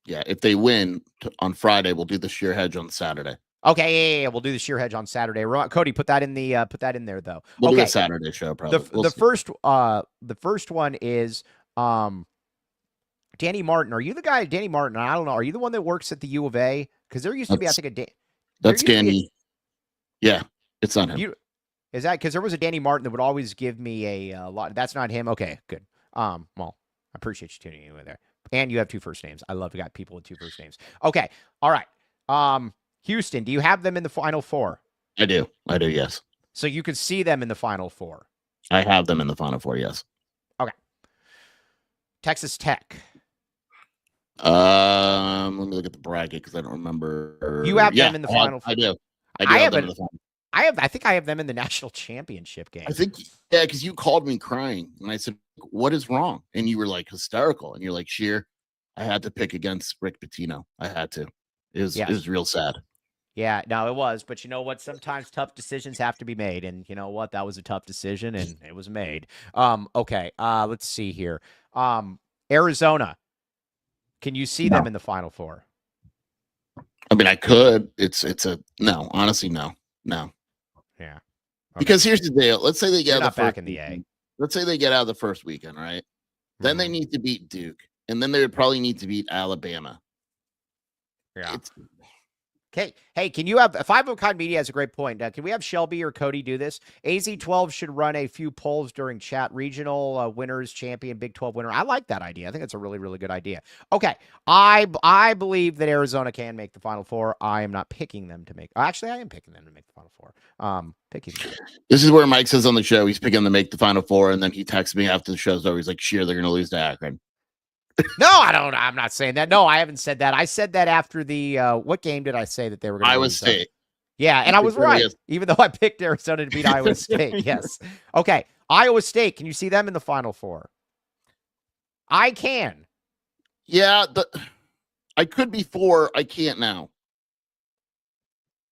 Yeah, if they win on Friday, we'll do the Scheer hedge on Saturday. Okay, yeah. We'll do the Scheer hedge on Saturday. Cody, put that in there though. We'll do a Saturday show probably. The first one is Danny Martin. Are you the guy, Danny Martin? I don't know. Are you the one that works at the U of A? Because there used to be, I think, that's Danny. Yeah, it's not him. Is that because there was a Danny Martin that would always give me a lot? That's not him. Okay, good. Well, I appreciate you tuning in there. And you have 2 first names. I love to got people with 2 first names. Okay, all right. Houston, do you have them in the Final Four? I do. Yes. So you could see them in the Final Four. I have them in the Final Four. Yes. Okay. Texas Tech. Let me look at the bracket because I don't remember. You have them in the Final Four. I do. I have them in the Final. I think I have them in the national championship game. I think, because you called me crying and I said, "What is wrong?" And you were like hysterical, and you're like, "Scheer, I had to pick against Rick Pitino. I had to. It was real sad." Yeah, no, it was. But you know what? Sometimes tough decisions have to be made. And you know what? That was a tough decision, and it was made. Okay, let's see here. Arizona. Can you see them in the Final Four? I mean, I could. It's a no. Honestly, no. Yeah. Okay. Because here's the deal. Let's say they get back in the A. Let's say they get out of the first weekend, right? Then they need to beat Duke, and then they would probably need to beat Alabama. Yeah. Okay. Hey, can you have Five of Kind Media has a great point. Can we have Shelby or Cody do this? AZ12 should run a few polls during chat. Regional winners, champion, Big 12 winner. I like that idea. I think it's a really, really good idea. Okay. I believe that Arizona can make the Final Four. I am not picking them to make. Actually, I am picking them to make the Final Four. Picking them. This is where Mike says on the show he's picking them to make the Final Four, and then he texts me after the show's over. He's like, "Scheer, they're going to lose to Akron." No, I don't. I'm not saying that. No, I haven't said that. I said that after the what game did I say that they were going to Iowa lose? State. Yeah, and I was right, even though I picked Arizona to beat Iowa State. Yes. Okay, Iowa State. Can you see them in the Final Four? I can. Yeah, I could before. I can't now.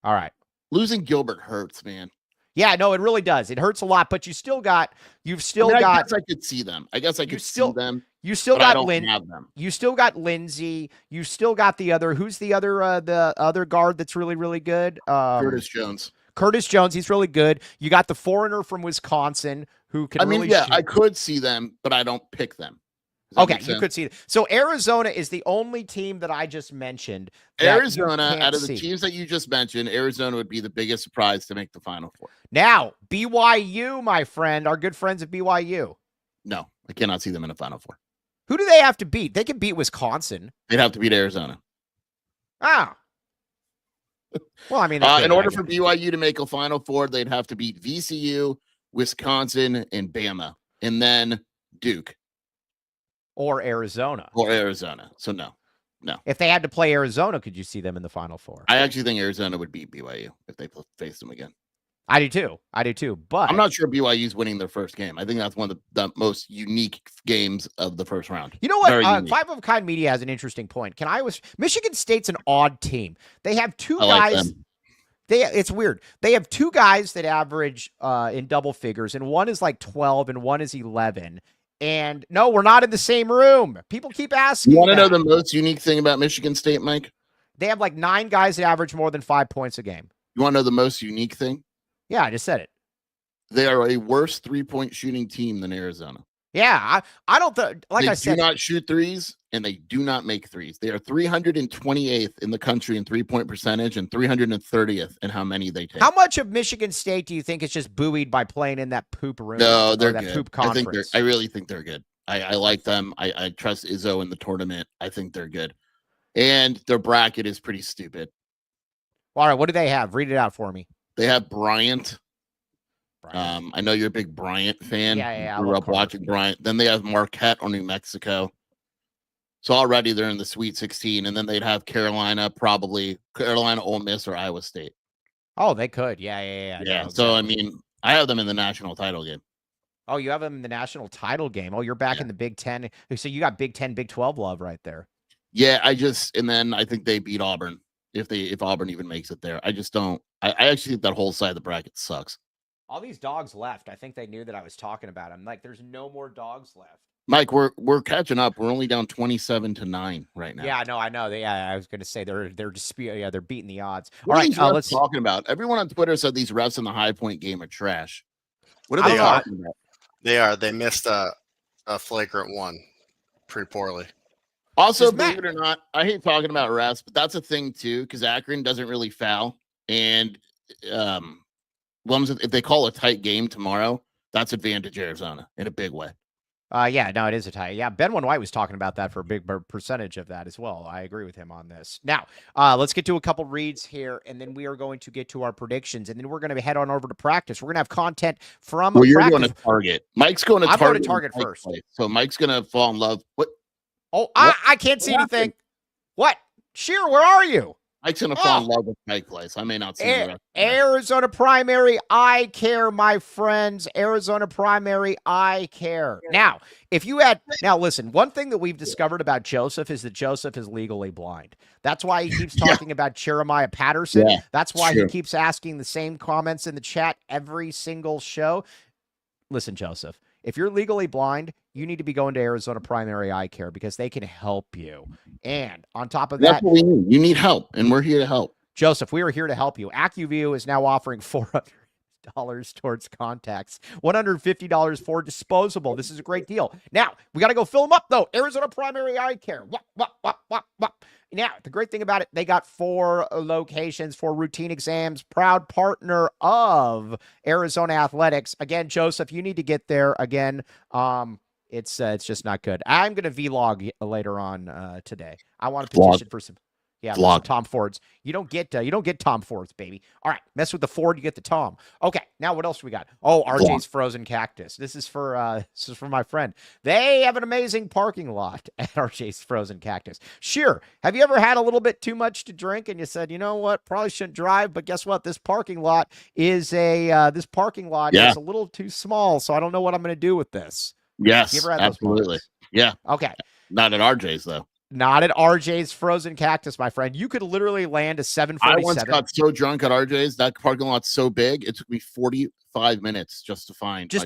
All right. Losing Gilbert hurts, man. Yeah, no, it really does. It hurts a lot, but you've still got. I guess I could see them. I guess I could see them. You still got them. You still got Lindsey. You still got the other. Who's the other guard that's really really good? Curtis Jones. Curtis Jones. He's really good. You got the foreigner from Wisconsin who can. I could see them, but I don't pick them. Okay, you could see it. So Arizona is the only team that I just mentioned. Arizona, out of the teams that you just mentioned, Arizona would be the biggest surprise to make the Final Four. Now, BYU, my friend, our good friends at BYU. No, I cannot see them in a Final Four. Who do they have to beat? They can beat Wisconsin. They'd have to beat Arizona. Ah. Well, I mean, in order for BYU to make a Final Four, they'd have to beat VCU, Wisconsin, and Bama, and then Duke. Or Arizona. So no. If they had to play Arizona, could you see them in the Final Four? I actually think Arizona would beat BYU if they face them again. I do too. But I'm not sure BYU's winning their first game. I think that's one of the most unique games of the first round. You know what? Five of a Kind Media has an interesting point. Michigan State's an odd team. They have two guys. It's weird. They have two guys that average in double figures, and one is like 12 and one is 11. And no, we're not in the same room. People keep asking. You want to know the most unique thing about Michigan State, Mike? They have like 9 guys that average more than 5 points a game. You want to know the most unique thing? Yeah, I just said it. They are a worse 3-point shooting team than Arizona. Yeah, I don't I said, they do not shoot threes and they do not make threes. They are 328th in the country in 3-point percentage and 330th in how many they take. How much of Michigan State do you think is just buoyed by playing in that poop room? No, they're good. Poop conference? I really think they're good. I like them. I trust Izzo in the tournament. I think they're good. And their bracket is pretty stupid. All right, what do they have? Read it out for me. They have Bryant. I know you're a big Bryant fan. Yeah. I grew up watching Bryant. Then they have Marquette or New Mexico. So already they're in the Sweet 16, and then they'd have Carolina, Ole Miss, or Iowa State. Oh, they could. Yeah. Yeah. No, so I mean, I have them in the national title game. Oh, you have them in the national title game. Oh, you're back in the Big Ten. So you got Big 10, Big 12 love right there. Yeah, and then I think they beat Auburn if Auburn even makes it there. I just don't. I actually think that whole side of the bracket sucks. All these dogs left. I think they knew that I was talking about them. Like, there's no more dogs left. Mike, we're catching up. We're only down 27-9 right now. Yeah, no, I know. I was going to say they're beating the odds. All right, let's talking about. Everyone on Twitter said these refs in the High Point game are trash. What are they talking about? They are. They missed a flagrant one pretty poorly. Also, believe it or not, I hate talking about refs, but that's a thing too because Akron doesn't really foul, and if they call a tight game tomorrow, that's advantage Arizona in a big way. Yeah, no, it is a tie. Yeah, Ben White was talking about that for a big percentage of that as well. I agree with him on this. Now, let's get to a couple reads here, and then we are going to get to our predictions, and then we're going to head on over to practice. We're going to have content from you're going to Target. Mike's going to Target. I'm going to Target first. So Mike's going to fall in love. What? Oh, I can't see anything. What? Scheer, where are you? Mike's going to fall in love with Pike Place. I may not see the rest. Arizona Primary Eye Care, my friends. Arizona Primary Eye Care. Now, listen, one thing that we've discovered about Joseph is that Joseph is legally blind. That's why he keeps talking about Jeremiah Patterson. Yeah, that's why he keeps asking the same comments in the chat every single show. Listen, Joseph, if you're legally blind, you need to be going to Arizona Primary Eye Care because they can help you. And on top of that's what we need. You need help, and we're here to help. Joseph, we are here to help you. AccuView is now offering $400 towards contacts, $150 for disposable. This is a great deal. Now, we got to go fill them up, though. Arizona Primary Eye Care. Now, the great thing about it, they got 4 locations for routine exams. Proud partner of Arizona Athletics. Again, Joseph, you need to get there. Again, it's just not good. I'm going to vlog later on today. I want to petition for some. Yeah, Vlog. some Tom Fords. You don't get Tom Fords, baby. All right, mess with the Ford, you get the Tom. Okay, now what else do we got? Oh, RJ's Frozen Cactus. This is for my friend. They have an amazing parking lot at RJ's Frozen Cactus. Scheer, have you ever had a little bit too much to drink and you said, you know what, probably shouldn't drive, but guess what? This parking lot is a little too small, so I don't know what I'm going to do with this. Yes, You ever had absolutely. Those moments? Yeah. Okay. Not at RJ's though. Not at RJ's Frozen Cactus, my friend. You could literally land a 747. I once got so drunk at RJ's, that parking lot's so big, it took me 45 minutes just to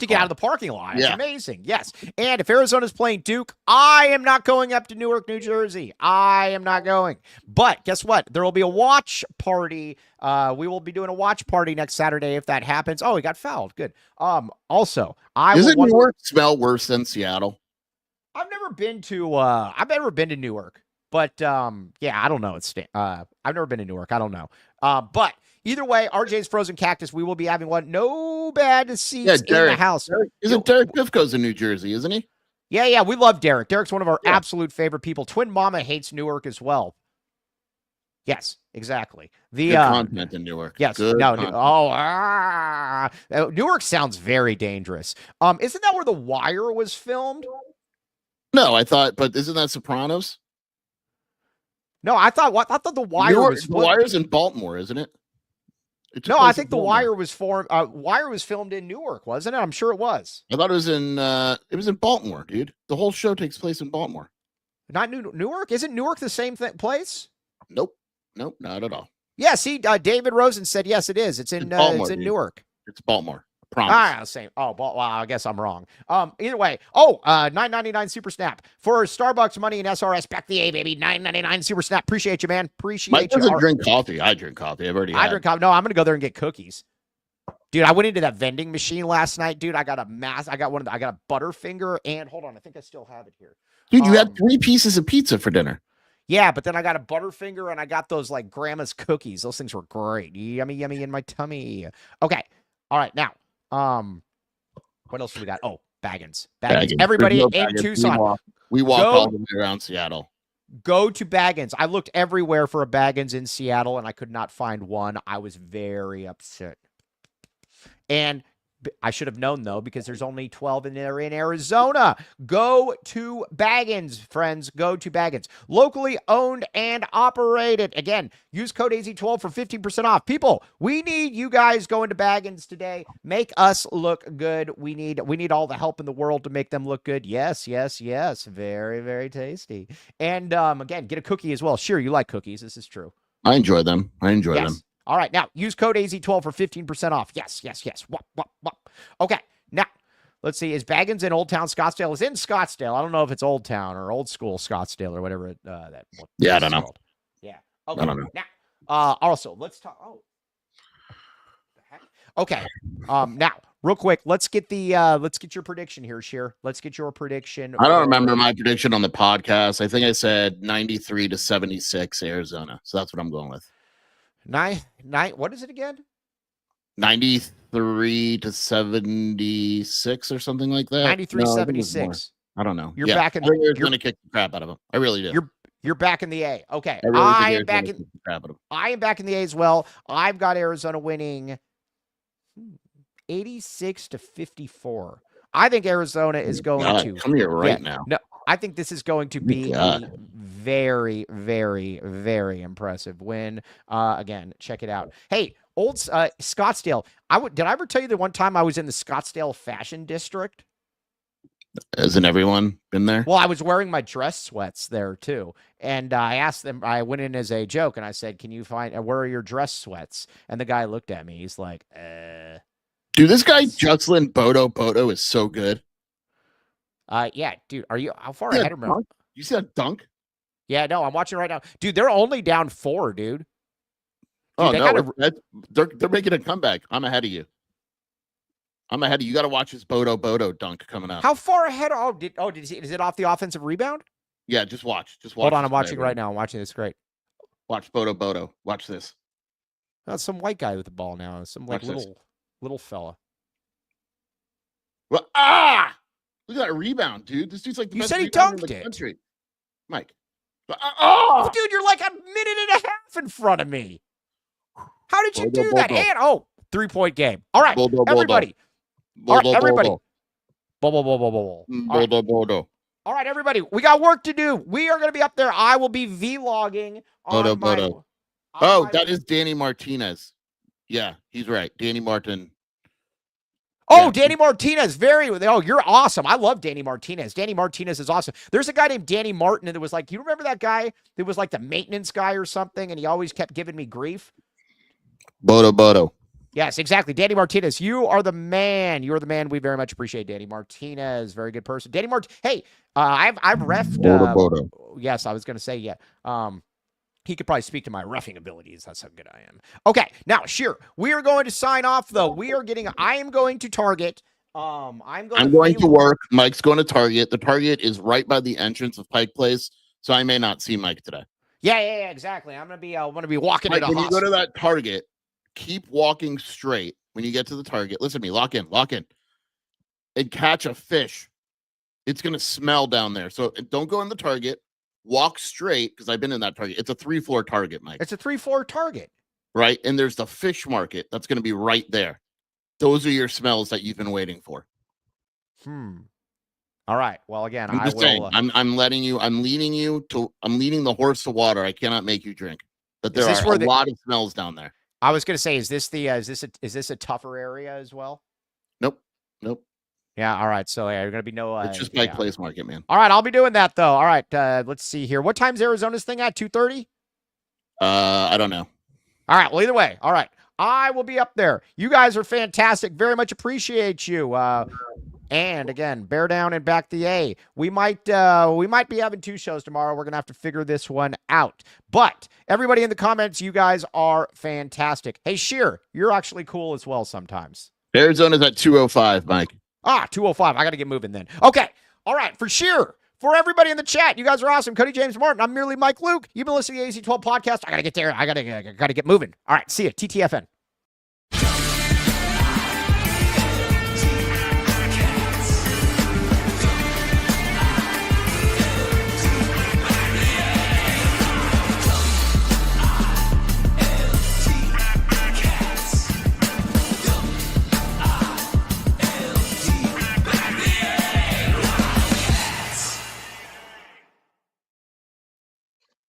get out of the parking lot. It's amazing. Yes. And if Arizona's playing Duke, I am not going up to Newark, New Jersey. I am not going. But guess what? There will be a watch party. We will be doing a watch party next Saturday if that happens. Oh, he got fouled. Good. Also, Doesn't Newark smell worse than Seattle? I've never been to Newark, but yeah, I don't know. I've never been to Newark. I don't know. But either way, RJ's Frozen Cactus, we will be having one. No bad seats in the house. Derek Pifko's in New Jersey, isn't he? Yeah, we love Derek. Derek's one of our absolute favorite people. Twin Mama hates Newark as well. Yes, exactly. Good content in Newark. Yes. Newark sounds very dangerous. Isn't that where The Wire was filmed? No, I thought, but isn't that Sopranos? No, I thought The Wire was. The Wire's in Baltimore, isn't it? No, I think The Wire was filmed in Newark, wasn't it? I'm sure it was. I thought it was in Baltimore, dude. The whole show takes place in Baltimore. Not Newark? Isn't Newark the same place? Nope, not at all. Yeah, see, David Rosen said yes, it is. It's in Newark. It's Baltimore. Promise. Same. Oh, well, I guess I'm wrong. Either way. $9.99 Super Snap for Starbucks money and SRS. Back the A, baby. $9.99 Super Snap. Appreciate you, man. Mike doesn't drink coffee. I drink coffee. I drink coffee. No, I'm gonna go there and get cookies. Dude, I went into that vending machine last night, dude. I got a Butterfinger, and hold on, I think I still have it here. Dude, you had 3 pieces of pizza for dinner. Yeah, but then I got a Butterfinger and I got those like grandma's cookies. Those things were great. Yummy, yummy in my tummy. Okay. All right, now. What else do we got? Oh, Baggins. Everybody in Tucson. We walk all the way around Seattle. Go to Baggins. I looked everywhere for a Baggins in Seattle, and I could not find one. I was very upset. And I should have known, though, because there's only 12 in there in Arizona. Go to Baggins, friends. Go to Baggins. Locally owned and operated. Again, use code AZ12 for 15% off. People, we need you guys going to Baggins today. Make us look good. We need all the help in the world to make them look good. Yes. Very, very tasty. And again, get a cookie as well. Sure, you like cookies. This is true. I enjoy them. Them. All right, now use code AZ12 for 15% off. Yes. Wop. Okay, now let's see. Is Baggins in Old Town Scottsdale? It's in Scottsdale. I don't know if it's Old Town or Old School Scottsdale or whatever that. Yeah, I don't know. Called. Yeah. Okay. I don't know. Now, also let's talk. Oh, the heck? Okay. Now, real quick, let's get your prediction here, Scheer. Let's get your prediction. I don't remember my prediction on the podcast. I think I said 93-76 Arizona. So that's what I'm going with. What is it again? 93-76 or something like that. 93-76. I don't know. You're back in the. You're going to kick the crap out of them. I really do. You're back in the A. Okay. I am back in the A as well. I've got Arizona winning 86-54. I think Arizona is going to come here now. No, I think this is going to be a very, very, very impressive win. Again, check it out. Hey, old Scottsdale. Did I ever tell you that one time I was in the Scottsdale Fashion District? Hasn't everyone been there? Well, I was wearing my dress sweats there too, and I asked them. I went in as a joke, and I said, "Can you find where are your dress sweats?" And the guy looked at me. He's like, Dude, this guy Jocelyn Bodo is so good. Yeah, dude. How far ahead of me? You see that dunk? Yeah, no, I'm watching right now. Dude, they're only down 4, dude. They're making a comeback. I'm ahead of you. You got to watch this Bodo dunk coming up. How far ahead? Is it off the offensive rebound? Yeah, just watch. Hold on, I'm watching right now. I'm watching this. Great. Watch Bodo. Watch this. That's some white guy with the ball now. Some like little fella. Well, look at that rebound, dude. This dude's like the best said he rebounder dunked in the country. Mike, Oh, dude, you're like a minute and a half in front of me. How did you do that? And 3-point game. All right, everybody. All right, everybody. All right, everybody. We got work to do. We are going to be up there. I will be vlogging on my. Oh, that is Danny Martinez. Yeah, he's right. Danny Martin. Oh, yeah. Danny Martinez. You're awesome. I love Danny Martinez. Danny Martinez is awesome. There's a guy named Danny Martin that was like, you remember that guy that was like the maintenance guy or something, and he always kept giving me grief? Bodo. Yes, exactly. Danny Martinez, you are the man. You're the man. We very much appreciate Danny Martinez. Very good person. Danny Martinez. Hey, I've reffed. Bodo. Yes, I was going to say, yeah. He could probably speak to my roughing abilities. That's how good I am. Okay, now, Scheer, we are going to sign off, though. I am going to Target. I'm going to work. Mike's going to Target. The Target is right by the entrance of Pike Place, so I may not see Mike today. Yeah, exactly. I'm going to be walking Mike, when you go to that Target, keep walking straight. When you get to the Target, listen to me, lock in, and catch a fish. It's going to smell down there. So don't go in the Target. Walk straight, because I've been in that Target. It's a 3-floor Target, Mike. It's a 3-floor Target. Right? And there's the fish market that's going to be right there. Those are your smells that you've been waiting for. All right. Well, again, I'm just saying, I'm leading the horse to water. I cannot make you drink. But there are a lot of smells down there. I was going to say, is this a tougher area as well? Nope. Yeah, all right. So you're gonna be no. It's just Pike Place Market, man. All right, I'll be doing that though. All right, let's see here. What time's Arizona's thing at? 2:30? I don't know. All right. Well, either way, all right. I will be up there. You guys are fantastic. Very much appreciate you. And again, bear down and back the A. We might be having 2 shows tomorrow. We're gonna have to figure this one out. But everybody in the comments, you guys are fantastic. Hey, Scheer, you're actually cool as well sometimes. Arizona's at 2:05, Mike. 2:05. I got to get moving then. Okay. All right. For Scheer, for everybody in the chat, you guys are awesome. Cody James Martin. I'm merely Mike Luke. You've been listening to the AC12 podcast. I got to get there. I got to get moving. All right. See you. TTFN.